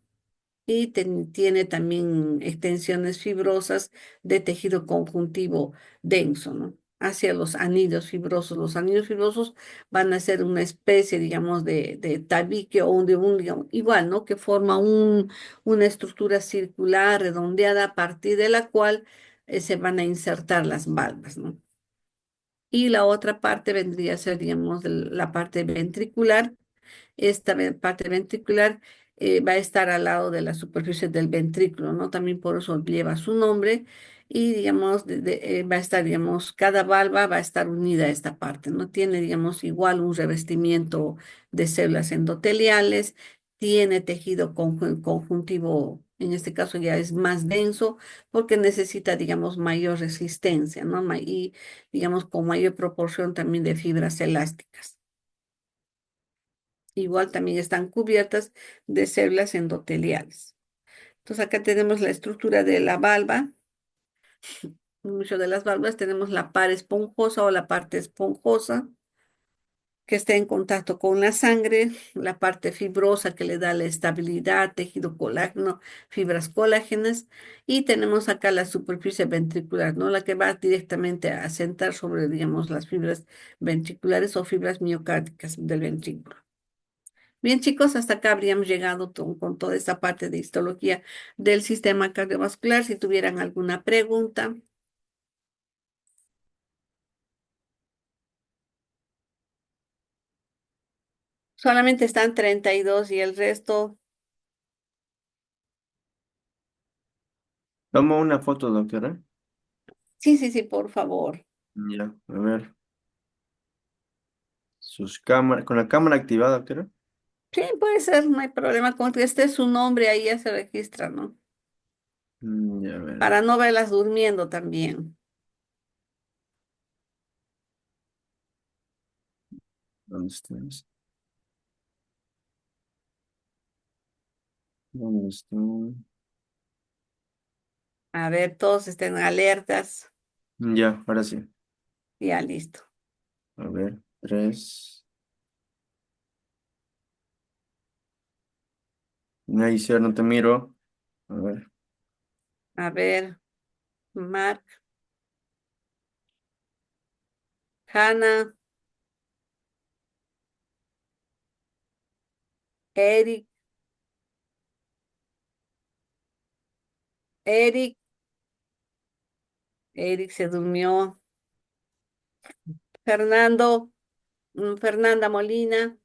Y tiene también extensiones fibrosas de tejido conjuntivo denso, ¿no? Hacia los anillos fibrosos. Los anillos fibrosos van a ser una especie, digamos, de tabique o digamos, igual, ¿no? Que forma una estructura circular, redondeada, a partir de la cual se van a insertar las valvas, ¿no? Y la otra parte vendría a ser, digamos, la parte ventricular. Esta parte ventricular va a estar al lado de la superficie del ventrículo, ¿no? También por eso lleva su nombre y, digamos, va a estar, digamos, cada valva va a estar unida a esta parte, ¿no? Tiene, digamos, igual un revestimiento de células endoteliales, tiene tejido conjuntivo, en este caso ya es más denso porque necesita, digamos, mayor resistencia, ¿no? Y, digamos, con mayor proporción también de fibras elásticas. Igual también están cubiertas de células endoteliales. Entonces acá tenemos la estructura de la valva. Muchas de las válvulas tenemos la par esponjosa o la parte esponjosa que está en contacto con la sangre, la parte fibrosa que le da la estabilidad, tejido colágeno, fibras colágenas, y tenemos acá la superficie ventricular, ¿no? La que va directamente a sentar sobre, digamos, las fibras ventriculares o fibras miocárdicas del ventrículo. Bien, chicos, hasta acá habríamos llegado con toda esta parte de histología del sistema cardiovascular. Si tuvieran alguna pregunta, solamente están 32 y el resto. Tomo una foto, doctora. Sí, sí, sí, por favor. Ya, a ver. Sus cámaras, con la cámara activada, doctora. Sí, puede ser, no hay problema. Con que esté su nombre ahí ya se registra, ¿no? Ya, a ver. Para no verlas durmiendo también. ¿Dónde estás? ¿Dónde está? A ver, todos estén alertas. Ya, ahora sí. Ya, listo. A ver, tres. Ahí sí, no te miro. A ver. A ver, Mark, Hannah, Eric, Eric, Eric se durmió. Fernando, Fernanda Molina.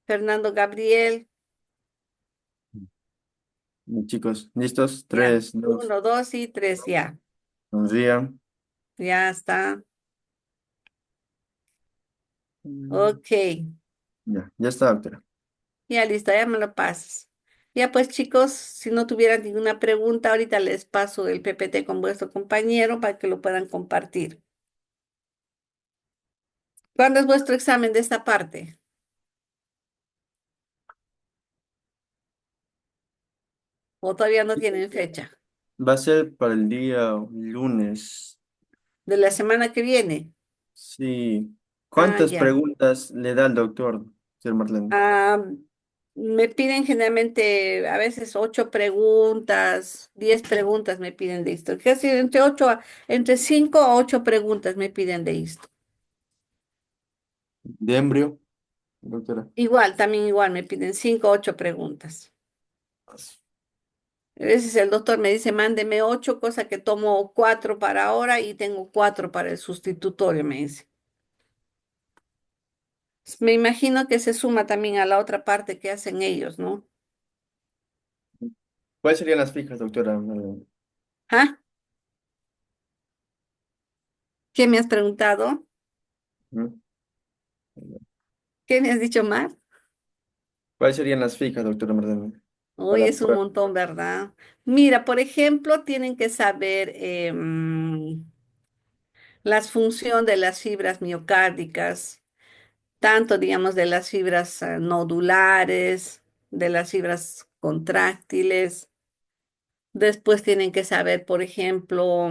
Fernando Gabriel, Chicos, ¿listos? ya. Tres, dos, 1, 2 y 3, ya. sonrían. Ya está. Mm, Ok. Ya, ya está, doctora. Ya listo, ya me lo pasas. Ya pues chicos, si no tuvieran ninguna pregunta, ahorita les paso el PPT con vuestro compañero para que lo puedan compartir. ¿Cuándo es vuestro examen de esta parte? ¿O todavía no tienen fecha? Va a ser para el día lunes. ¿De la semana que viene? Sí. Ah, ¿Cuántas ya. preguntas le da el doctor, señor Marlene? Ah, me piden generalmente, a veces 8 preguntas, 10 preguntas me piden de esto. Casi entre 5 a 8 preguntas me piden de esto. ¿De embrio? doctora? Igual, también igual, me piden 5 o 8 preguntas. A veces el doctor me dice, mándeme 8, cosa que tomo 4 para ahora y tengo 4 para el sustitutorio, me dice. Me imagino que se suma también a la otra parte que hacen ellos, ¿no? ¿Cuáles serían las fijas, doctora? ¿Ah? ¿Qué me has preguntado? Ujú. ¿Qué me has dicho más? ¿Cuáles serían las fijas, doctora Marlene? Hoy Para es un poder- montón, ¿verdad? Mira, por ejemplo, tienen que saber las funciones de las fibras miocárdicas, tanto, digamos, de las fibras nodulares, de las fibras contráctiles. Después tienen que saber, por ejemplo,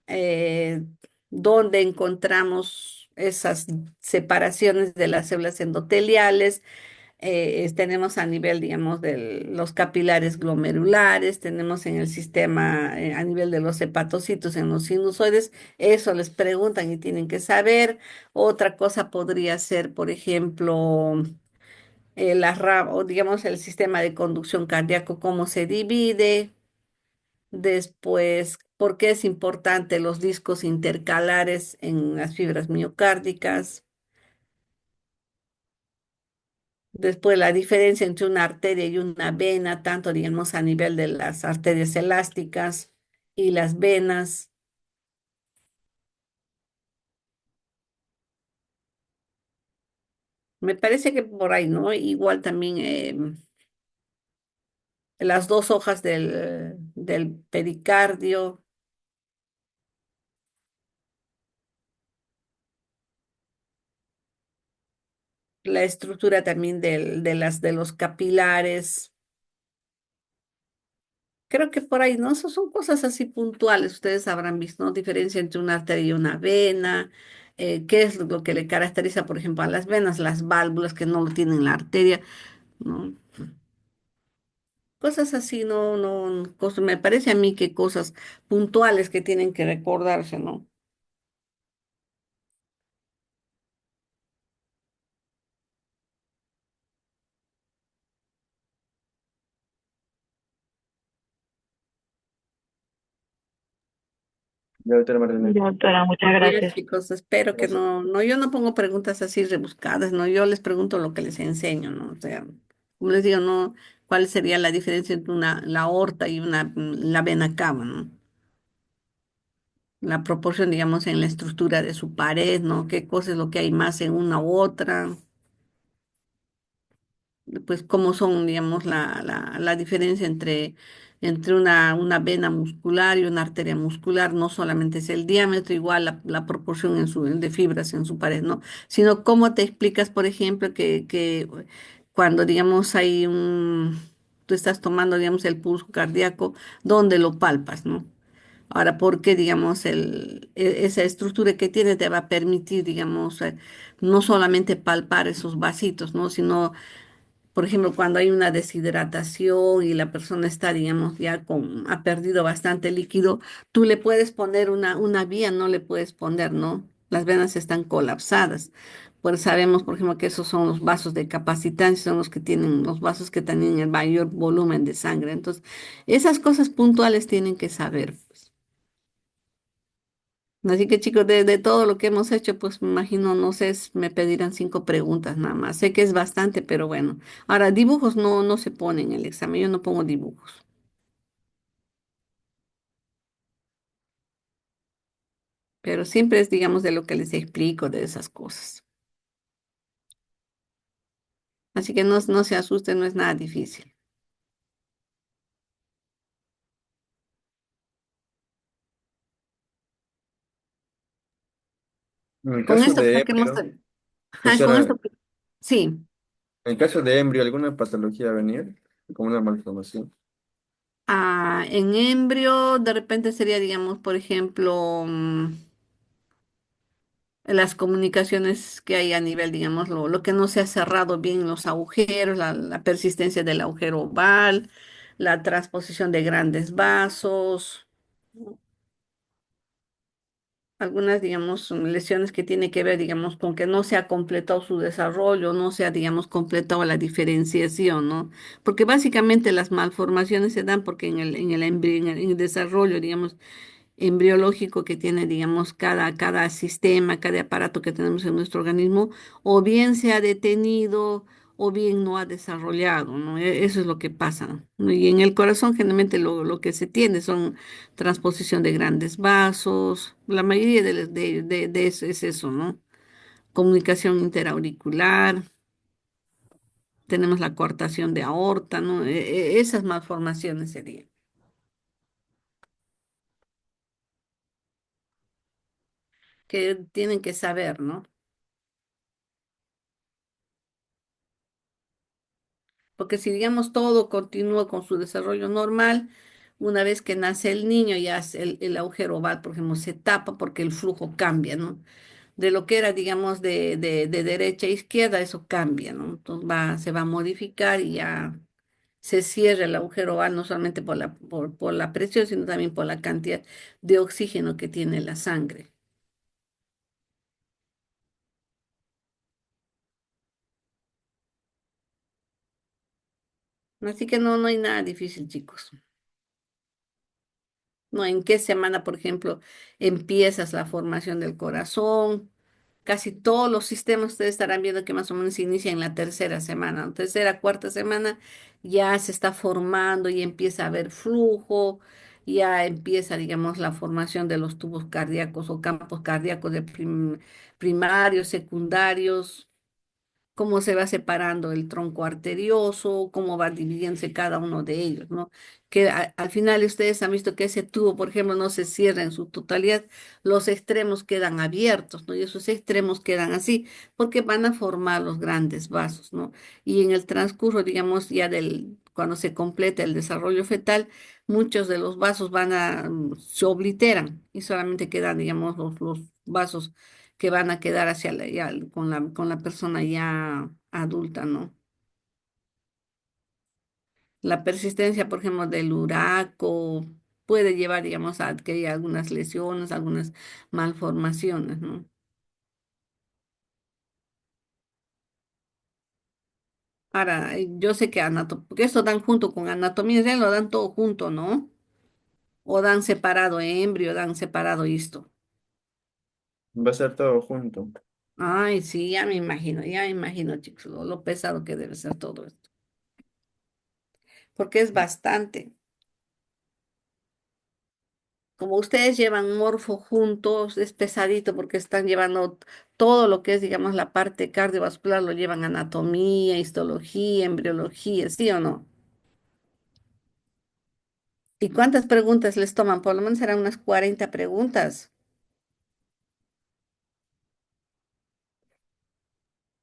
eh, dónde encontramos esas separaciones de las células endoteliales. Tenemos a nivel, digamos, de los capilares glomerulares, tenemos en el sistema, a nivel de los hepatocitos, en los sinusoides, eso les preguntan y tienen que saber. Otra cosa podría ser, por ejemplo, o digamos, el sistema de conducción cardíaco, cómo se divide. Después, ¿por qué es importante los discos intercalares en las fibras miocárdicas? Después, la diferencia entre una arteria y una vena, tanto digamos a nivel de las arterias elásticas y las venas. Me parece que por ahí, ¿no? Igual también las 2 hojas del pericardio, la estructura también de los capilares. Creo que por ahí, ¿no? Esas son cosas así puntuales. Ustedes habrán visto, ¿no? Diferencia entre una arteria y una vena. ¿Qué es lo que le caracteriza, por ejemplo, a las venas? Las válvulas que no lo tienen la arteria, ¿no? Cosas así, me parece a mí que cosas puntuales que tienen que recordarse, ¿no? Ya, doctora Marlene. Doctora, muchas Muy bien, gracias. chicos, espero que Gracias. yo no pongo preguntas así rebuscadas, ¿no? Yo les pregunto lo que les enseño, ¿no? O sea, como les digo, ¿no? ¿Cuál sería la diferencia entre la aorta y la vena cava, ¿no? La proporción, digamos, en la estructura de su pared, ¿no? ¿Qué cosa es lo que hay más en una u otra? Pues cómo son, digamos, la diferencia entre una vena muscular y una arteria muscular, no solamente es el diámetro, igual la proporción de fibras en su pared, ¿no? Sino cómo te explicas, por ejemplo, que cuando, digamos, tú estás tomando, digamos, el pulso cardíaco, ¿dónde lo palpas, no? Ahora, porque, digamos, esa estructura que tiene te va a permitir, digamos, no solamente palpar esos vasitos, ¿no? Sino por ejemplo, cuando hay una deshidratación y la persona está, digamos, ha perdido bastante líquido, tú le puedes poner una vía, no le puedes poner, ¿no? Las venas están colapsadas. Pues sabemos, por ejemplo, que esos son los vasos de capacitancia, son los que tienen, los vasos que tienen el mayor volumen de sangre. Entonces, esas cosas puntuales tienen que saber, pues. Así que chicos, de todo lo que hemos hecho, pues me imagino, no sé, me pedirán 5 preguntas nada más. Sé que es bastante, pero bueno. Ahora, dibujos no se ponen en el examen, yo no pongo dibujos, pero siempre es, digamos, de lo que les explico de esas cosas. Así que no se asusten, no es nada difícil. En el Con caso esto de creo que embrio, con doctora, esto, sí. en el caso de embrio, ¿alguna patología a venir? Como una malformación. En embrio, de repente sería, digamos, por ejemplo, las comunicaciones que hay a nivel, digamos, lo que no se ha cerrado bien los agujeros, la persistencia del agujero oval, la transposición de grandes vasos. algunas, digamos, lesiones que tiene que ver, digamos, con que no se ha completado su desarrollo, no se ha, digamos, completado la diferenciación, ¿no? Porque básicamente las malformaciones se dan porque en el desarrollo, digamos, embriológico que tiene, digamos, cada sistema, cada aparato que tenemos en nuestro organismo, o bien se ha detenido o bien no ha desarrollado, ¿no? Eso es lo que pasa, ¿no? Y en el corazón generalmente lo que se tiene son transposición de grandes vasos, la mayoría de eso es eso, ¿no? Comunicación interauricular, tenemos la coartación de aorta, ¿no? Esas malformaciones serían, que tienen que saber, ¿no? Porque si digamos todo continúa con su desarrollo normal, una vez que nace el niño ya el agujero oval, por ejemplo, se tapa porque el flujo cambia, ¿no? De lo que era, digamos, de derecha a izquierda, eso cambia, ¿no? Entonces se va a modificar y ya se cierra el agujero oval no solamente por la presión, sino también por la cantidad de oxígeno que tiene la sangre. Así que no hay nada difícil, chicos. ¿No? ¿En qué semana, por ejemplo, empiezas la formación del corazón? Casi todos los sistemas ustedes estarán viendo que más o menos se inicia en la tercera semana, ¿no? Tercera, cuarta semana ya se está formando y empieza a haber flujo, ya empieza, digamos, la formación de los tubos cardíacos o campos cardíacos de primarios, secundarios, cómo se va separando el tronco arterioso, cómo va dividiéndose cada uno de ellos, ¿no? Que al final ustedes han visto que ese tubo, por ejemplo, no se cierra en su totalidad, los extremos quedan abiertos, ¿no? Y esos extremos quedan así, porque van a formar los grandes vasos, ¿no? Y en el transcurso, digamos, cuando se completa el desarrollo fetal, muchos de los vasos se obliteran y solamente quedan, digamos, los vasos que van a quedar hacia con la persona ya adulta, ¿no? La persistencia, por ejemplo, del uraco puede llevar, digamos, a que haya algunas lesiones, algunas malformaciones, ¿no? Ahora, yo sé que porque esto dan junto con anatomía, ya lo dan todo junto, ¿no? O dan separado embrio, dan separado esto. Va a ser todo junto. Ay, sí, ya me imagino, chicos, lo pesado que debe ser todo esto. Porque es bastante. Como ustedes llevan morfo juntos, es pesadito porque están llevando todo lo que es, digamos, la parte cardiovascular, lo llevan anatomía, histología, embriología, ¿sí o no? ¿Y cuántas preguntas les toman? Por lo menos serán unas 40 preguntas.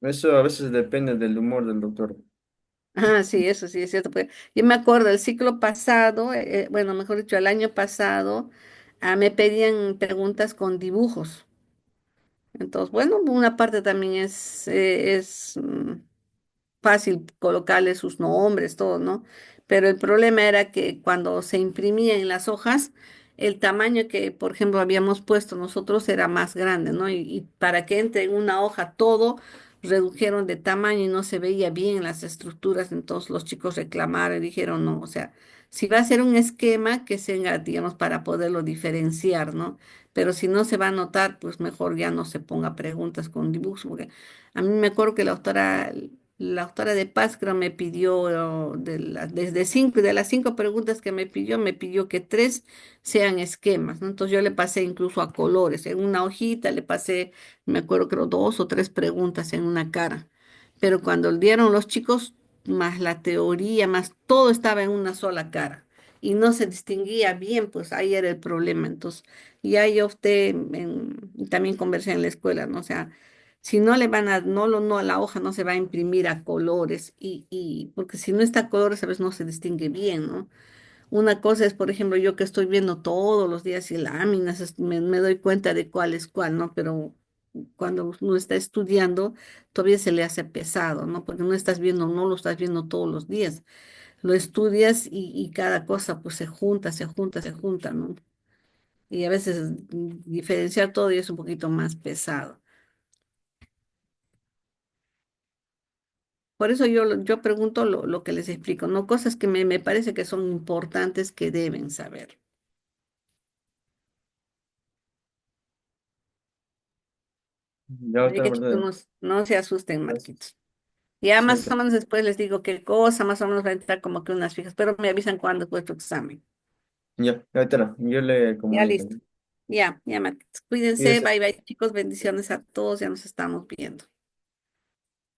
Eso a veces depende del humor del doctor. Ah, sí, eso sí es cierto. Pues, yo me acuerdo, el ciclo pasado, bueno, mejor dicho, el año pasado, me pedían preguntas con dibujos. Entonces, bueno, una parte también es fácil colocarle sus nombres, todo, ¿no? Pero el problema era que cuando se imprimía en las hojas, el tamaño que, por ejemplo, habíamos puesto nosotros era más grande, ¿no? Y para que entre en una hoja todo, redujeron de tamaño y no se veía bien las estructuras, entonces los chicos reclamaron y dijeron, no, o sea, si va a ser un esquema que sea, digamos, para poderlo diferenciar, ¿no? Pero si no se va a notar, pues mejor ya no se ponga preguntas con dibujos, porque a mí me acuerdo que la doctora de Paz creo me pidió de las 5 preguntas que me pidió que 3 sean esquemas, ¿no? Entonces yo le pasé incluso a colores, en una hojita le pasé, me acuerdo creo 2 o 3 preguntas en una cara, pero cuando dieron los chicos, más la teoría, más todo estaba en una sola cara y no se distinguía bien, pues ahí era el problema. Entonces ya yo opté, y también conversé en la escuela, ¿no? O sea, si no le van a, no, la hoja no se va a imprimir a colores porque si no está a colores a veces no se distingue bien, ¿no? Una cosa es, por ejemplo, yo que estoy viendo todos los días y láminas, me doy cuenta de cuál es cuál, ¿no? Pero cuando uno está estudiando, todavía se le hace pesado, ¿no? Porque no lo estás viendo todos los días. Lo estudias y cada cosa pues se junta, ¿no? y a veces diferenciar todo y es un poquito más pesado. Por eso yo pregunto lo que les explico, ¿no? Cosas que me parece que son importantes que deben saber. Ya Así otra que chicos, parte. no se asusten, Gracias. Marquitos. Ya Sí, más o menos después les digo qué cosa, más o menos va a entrar como que unas fijas, pero me avisan cuándo es vuestro examen. ya, ahorita no, yo le Ya comunico. listo. Ya, Marquitos. Cuídense, Cuídese. bye bye, chicos, bendiciones a todos, ya nos estamos viendo.